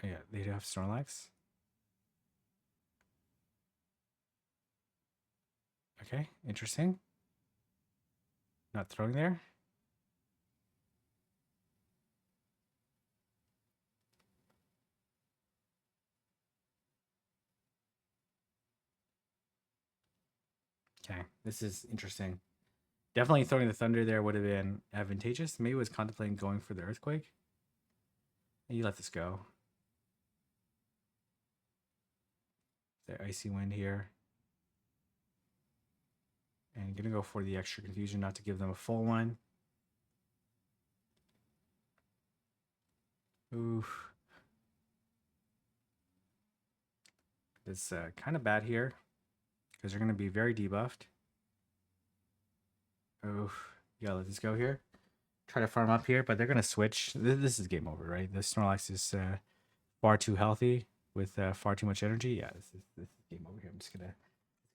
Oh, yeah, they do have Snorlax. Okay, interesting. Not throwing there. Okay, this is interesting. Definitely throwing the Thunder there would have been advantageous. Maybe was contemplating going for the Earthquake. You let this go. The Icy Wind here. And gonna go for the extra confusion, not to give them a full one. Oof. It's kind of bad here because they're going to be very debuffed. Oof. You gotta let this go here. Try to farm up here, but they're going to switch. This is game over, right? The Snorlax is far too healthy with far too much energy. Yeah, this is game over here. I'm just gonna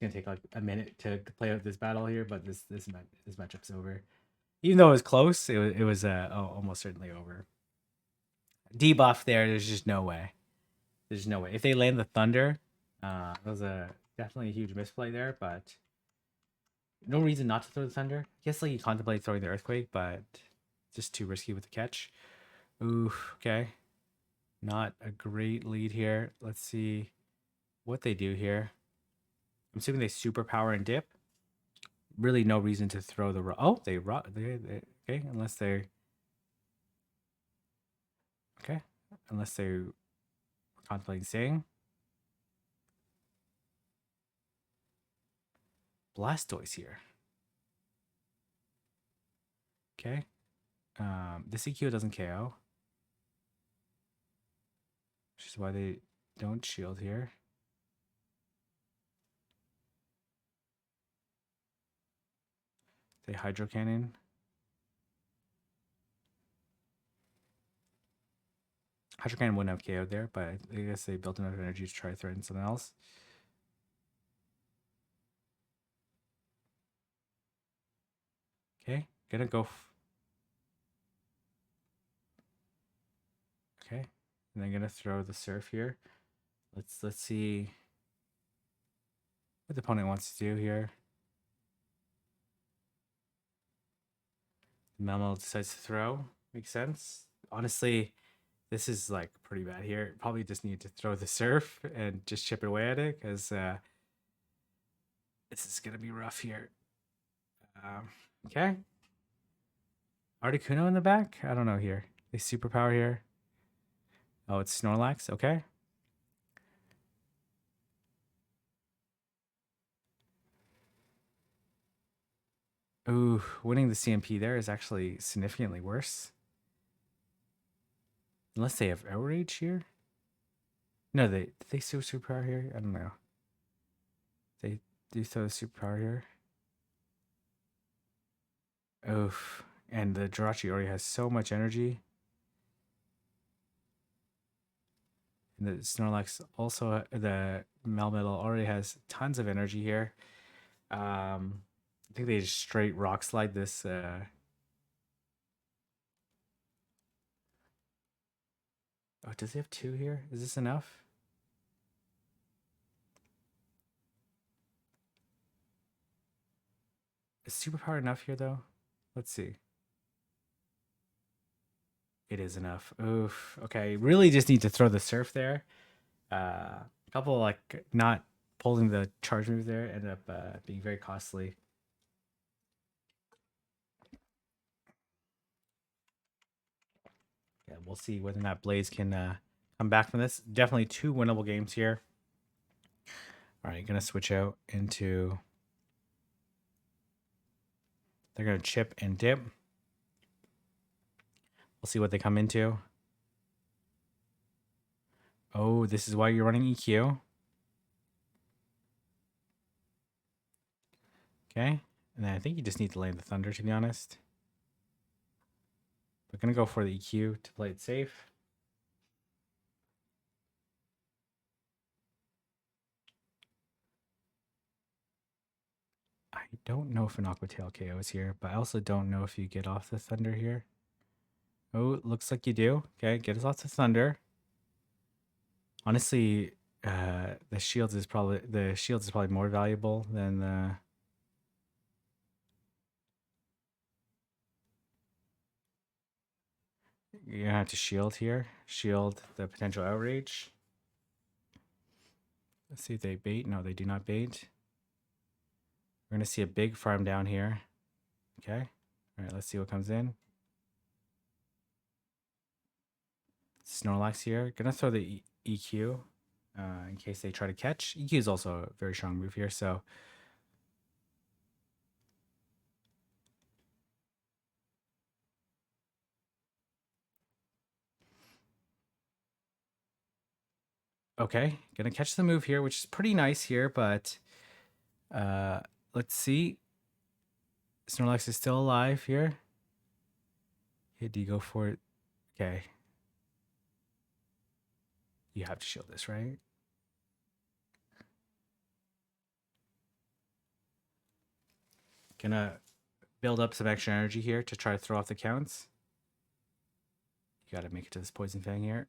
it's gonna take like a minute to play out this battle here, but this matchup's over. Even though it was close, it was almost certainly over. Debuff there. There's just no way. There's no way. If they land the Thunder, that was definitely a huge misplay there, but no reason not to throw the Thunder. I guess like you contemplate throwing the Earthquake, but just too risky with the catch. Ooh, okay. Not a great lead here. Let's see what they do here. I'm assuming they superpower and dip. Really no reason to throw the... Oh, they okay, unless they... Okay, unless they were contemplating staying. Blastoise here. Okay. This EQ doesn't KO. Which is why they don't shield here. They Hydro Cannon. Hydro Cannon wouldn't have KO'd there, but I guess they built enough energy to try to threaten something else. Okay, gonna go. Okay, and then gonna throw the Surf here. Let's see what the opponent wants to do here. Melmo decides to throw. Makes sense. Honestly, this is like pretty bad here. Probably just need to throw the Surf and just chip away at it because this is gonna be rough here. Okay. Articuno in the back? I don't know here. They superpower here. Oh, it's Snorlax. Okay. Ooh, winning the CMP there is actually significantly worse. Unless they have Outrage here. No, did they superpower here? I don't know. They do throw the superpower here. Oof. And the Jirachi already has so much energy. And the Snorlax also, the Melmetal already has tons of energy here. I think they just straight rock slide this. Oh, does he have 2 here? Is this enough? Is superpower enough here though? Let's see. It is enough. Oof. Okay, really just need to throw the Surf there. A couple like not pulling the charge move there ended up being very costly. Yeah, we'll see whether or not Blaze can come back from this. Definitely 2 winnable games here. All right, gonna switch out into. They're gonna chip and dip. We'll see what they come into. Oh, this is why you're running EQ. Okay, and then I think you just need to land the Thunder, to be honest. We're gonna go for the EQ to play it safe. I don't know if an Aqua Tail KO is here, but I also don't know if you get off the Thunder here. Oh, it looks like you do. Okay, get us off the Thunder. Honestly, the shields is probably more valuable than the. You're gonna have to shield here. Shield the potential outrage. Let's see if they bait. No, they do not bait. We're gonna see a big farm down here. Okay. All right, let's see what comes in. Snorlax here. Gonna throw the EQ in case they try to catch. EQ is also a very strong move here, so. Okay, gonna catch the move here, which is pretty nice here, but let's see. Snorlax is still alive here. Okay, do you go for it? Okay. You have to shield this, right? Gonna build up some extra energy here to try to throw off the counts. You gotta make it to this Poison Fang here.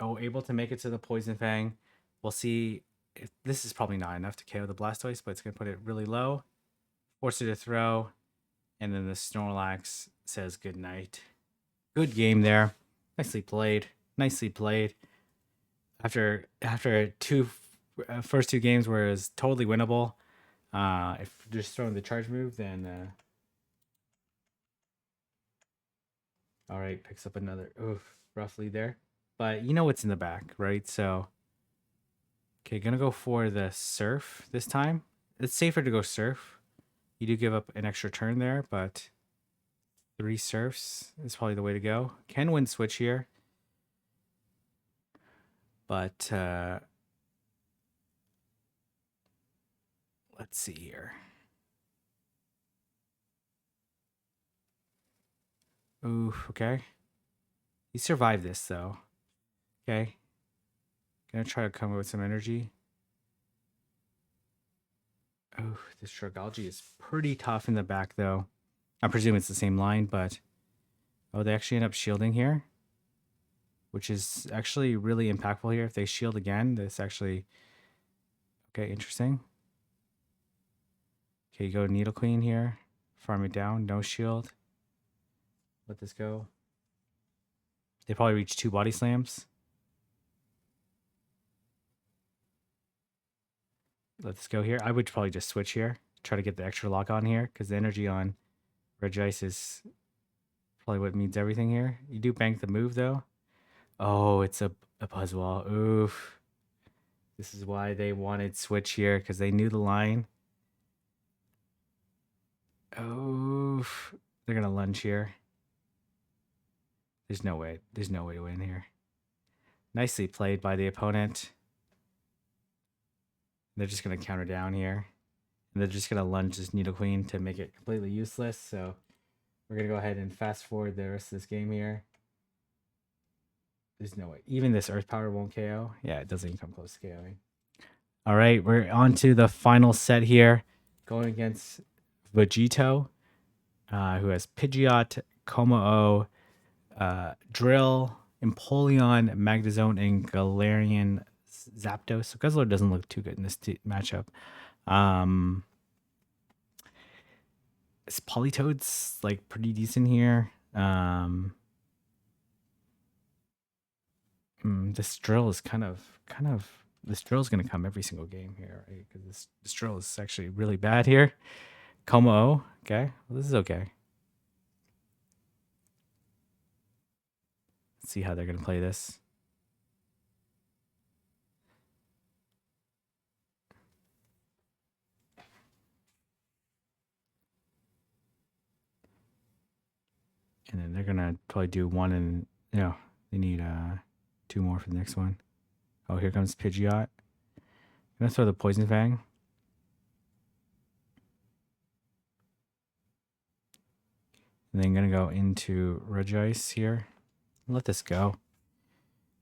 Oh, able to make it to the Poison Fang. We'll see. If, this is probably not enough to KO the Blastoise, but it's gonna put it really low. Force it to throw. And then the Snorlax says good night. Good game there. Nicely played. Nicely played. After first 2 games where it was totally winnable, if just throwing the charge move, then all right, picks up another roughly there. But you know what's in the back, right? So okay, gonna go for the Surf this time. It's safer to go Surf. You do give up an extra turn there, but 3 Surfs is probably the way to go. Can win switch here. But let's see here. Ooh, okay. He survived this though. Okay. Gonna try to come up with some energy. Oh, this Shruggalgi is pretty tough in the back though. I presume it's the same line, but oh, they actually end up shielding here, which is actually really impactful here. If they shield again, this actually okay, interesting. Okay, you go Needle Queen here, farm it down, no shield. Let this go. They probably reach 2 body slams. Let this go here. I would probably just switch here, try to get the extra lock on here, because the energy on Regice is probably what means everything here. You do bank the move though. Oh, it's a Buzzwole. Oof. This is why they wanted switch here, because they knew the line. Oof. They're gonna lunge here. There's no way. There's no way to win here. Nicely played by the opponent. They're just gonna counter down here. And they're just gonna lunge this Needle Queen to make it completely useless. So we're gonna go ahead and fast forward the rest of this game here. There's no way. Even this Earth Power won't KO. Yeah, it doesn't even come close to KOing. All right, we're on to the final set here. Going against Vegito, who has Pidgeot, Kommo-o, Drill, Empoleon, Magnezone, and Galarian Zapdos. So Guzzlord doesn't look too good in this matchup. Politoed's like pretty decent here. This Drill is kind of this Drill is going to come every single game here, right? Because this Drill is actually really bad here. Kommo-o, okay, well, this is okay. Let's see how they're going to play this. And then they're gonna probably do one and they need 2 more for the next one. Oh, here comes Pidgeot. Gonna throw the Poison Fang. And then gonna go into Regice here. Let this go.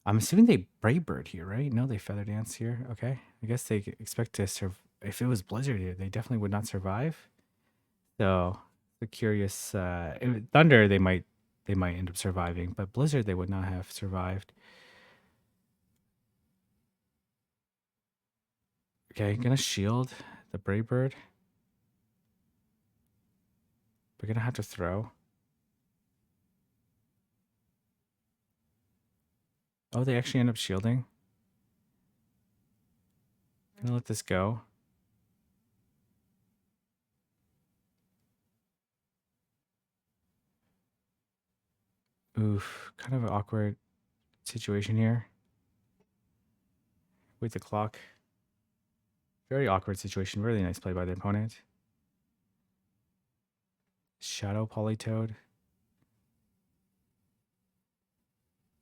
I'm assuming they Brave Bird here, right? No, they Feather Dance here. Okay. I guess they expect to survive. If it was Blizzard here, they definitely would not survive. So the curious Thunder they might end up surviving, but Blizzard they would not have survived. Okay, gonna shield the Brave Bird. We're gonna have to throw. Oh, they actually end up shielding. Gonna let this go. Oof, kind of an awkward situation here. Wait the clock. Very awkward situation. Really nice play by the opponent. Shadow Polytoad.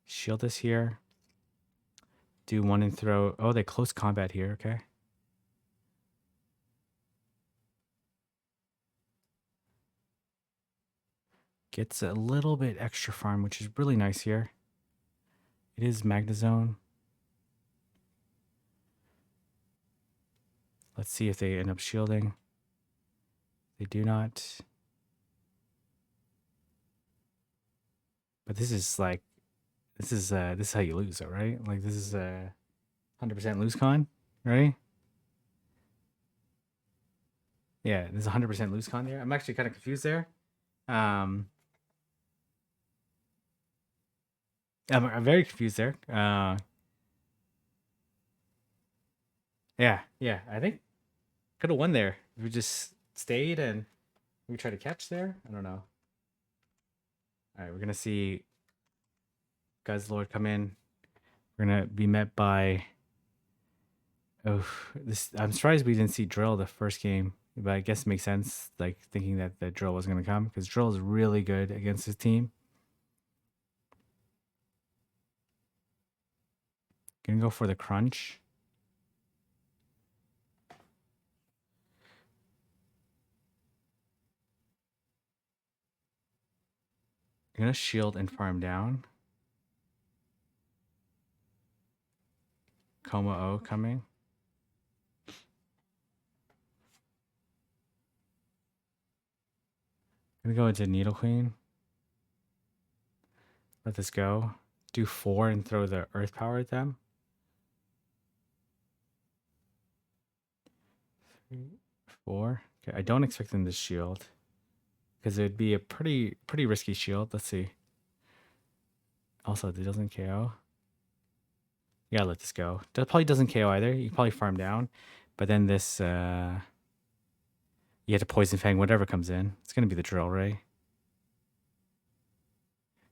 Shield this here. Do one and throw. Oh, they close combat here. Okay. Gets a little bit extra farm, which is really nice here. It is Magnezone. Let's see if they end up shielding. They do not. But this is like, this is how you lose, all right? Like this is 100% lose con, right? Yeah, there's 100% lose con there. I'm actually kind of confused there. I'm very confused there. Yeah. I think could have won there. If we just stayed and we tried to catch there. I don't know. All right, we're gonna see Guzzlord come in. We're gonna be met by. Oh, this. I'm surprised we didn't see Drill the first game, but I guess it makes sense. Like thinking that the Drill was gonna come because Drill is really good against his team. Gonna go for the crunch. Gonna shield and farm down. Coma O coming. Gonna go into Needle Queen. Let this go. Do 4 and throw the Earth Power at them. 3, 4. Okay, I don't expect them to shield because it would be a pretty risky shield. Let's see. Also, it doesn't KO. Yeah, let this go. That probably doesn't KO either. You can probably farm down, but then this you have to Poison Fang whatever comes in. It's gonna be the Drill Ray.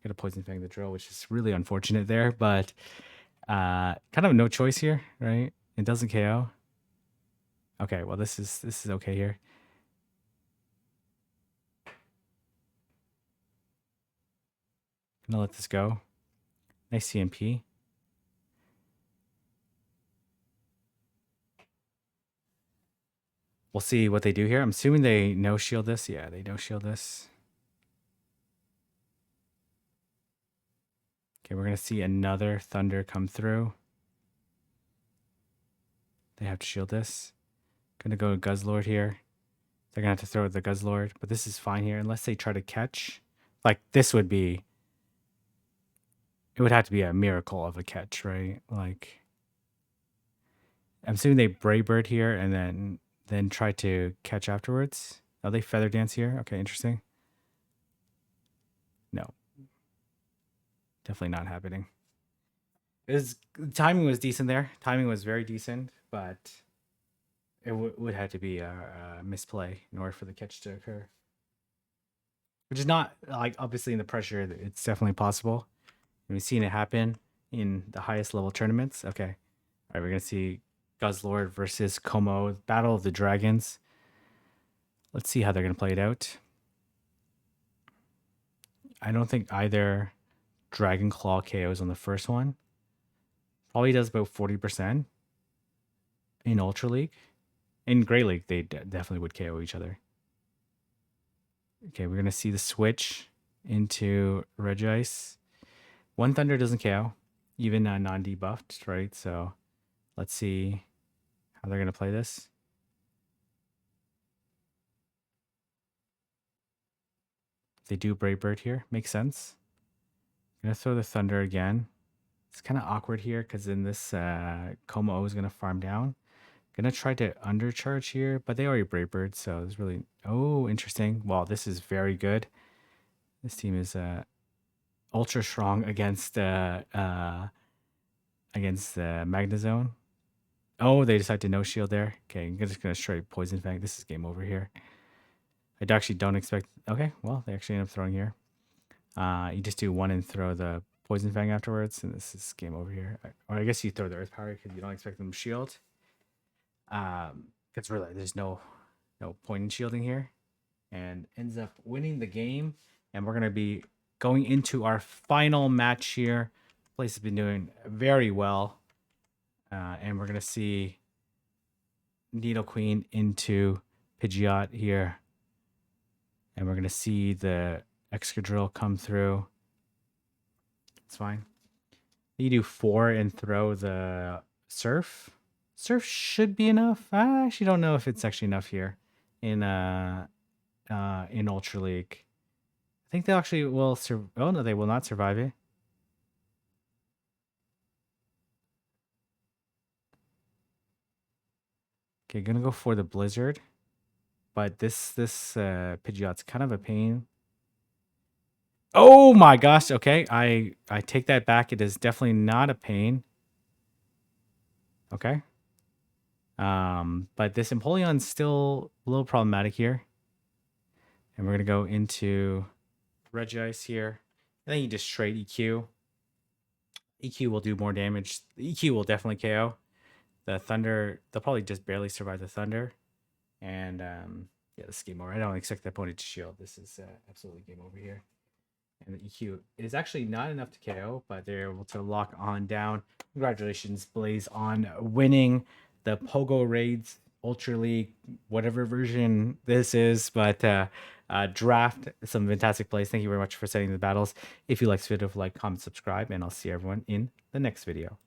Get a Poison Fang the Drill, which is really unfortunate there, but kind of no choice here, right? It doesn't KO. Okay, well this is okay here. Gonna let this go. Nice CMP. We'll see what they do here. I'm assuming they no shield this. Yeah, they no shield this. Okay, we're gonna see another Thunder come through. They have to shield this. Gonna go to Guzzlord here. They're gonna have to throw the Guzzlord, but this is fine here unless they try to catch. Like this would be. It would have to be a miracle of a catch, right? Like I'm assuming they Brave Bird here and then try to catch afterwards. Oh, they Feather Dance here. Okay, interesting. No, definitely not happening. Timing was decent there. Timing was very decent, but it would have to be a misplay in order for the catch to occur. Which is not like obviously in the pressure. It's definitely possible. We've seen it happen in the highest level tournaments. Okay, all right, we're gonna see Guzzlord versus Como, Battle of the Dragons. Let's see how they're gonna play it out. I don't think either Dragon Claw KOs on the first one. Probably does about 40% in Ultra League. In Grey League, they definitely would KO each other. Okay, we're going to see the switch into Regice. One Thunder doesn't KO, even non-debuffed, right? So let's see how they're going to play this. They do Brave Bird here. Makes sense. I'm going to throw the Thunder again. It's kind of awkward here because in this Como is going to farm down. Gonna try to undercharge here, but they already Brave Bird, so it's really... Oh, interesting. Wow, this is very good. This team is ultra strong against Magnezone. Oh, they decide to no shield there. Okay, I'm just gonna straight Poison Fang. This is game over here. I actually don't expect... Okay, well, they actually end up throwing here. You just do one and throw the Poison Fang afterwards, and this is game over here. Or I guess you throw the Earth Power because you don't expect them to shield. Because really there's no point in shielding here, and ends up winning the game. And we're gonna be going into our final match here. Place has been doing very well, and we're gonna see Needle Queen into Pidgeot here, and we're gonna see the Excadrill come through. It's fine. You do 4 and throw the Surf. Surf should be enough. I actually don't know if it's actually enough here in Ultra League. I think they actually will survive. Oh no, they will not survive it. Okay, gonna go for the Blizzard, but this Pidgeot's kind of a pain. Oh my gosh! Okay, I take that back. It is definitely not a pain. Okay. But this Empoleon's still a little problematic here. And we're gonna go into Regice here. And then you just trade EQ. EQ will do more damage. The EQ will definitely KO. The Thunder, they'll probably just barely survive the Thunder. And yeah, this is game over. I don't expect the opponent to shield. This is absolutely game over here. And the EQ is actually not enough to KO, but they're able to lock on down. Congratulations, Blaze, on winning the Pogoraids Ultra League, whatever version this is, but draft. Some fantastic plays. Thank you very much for setting the battles. If you like this video, like, comment, subscribe, and I'll see everyone in the next video.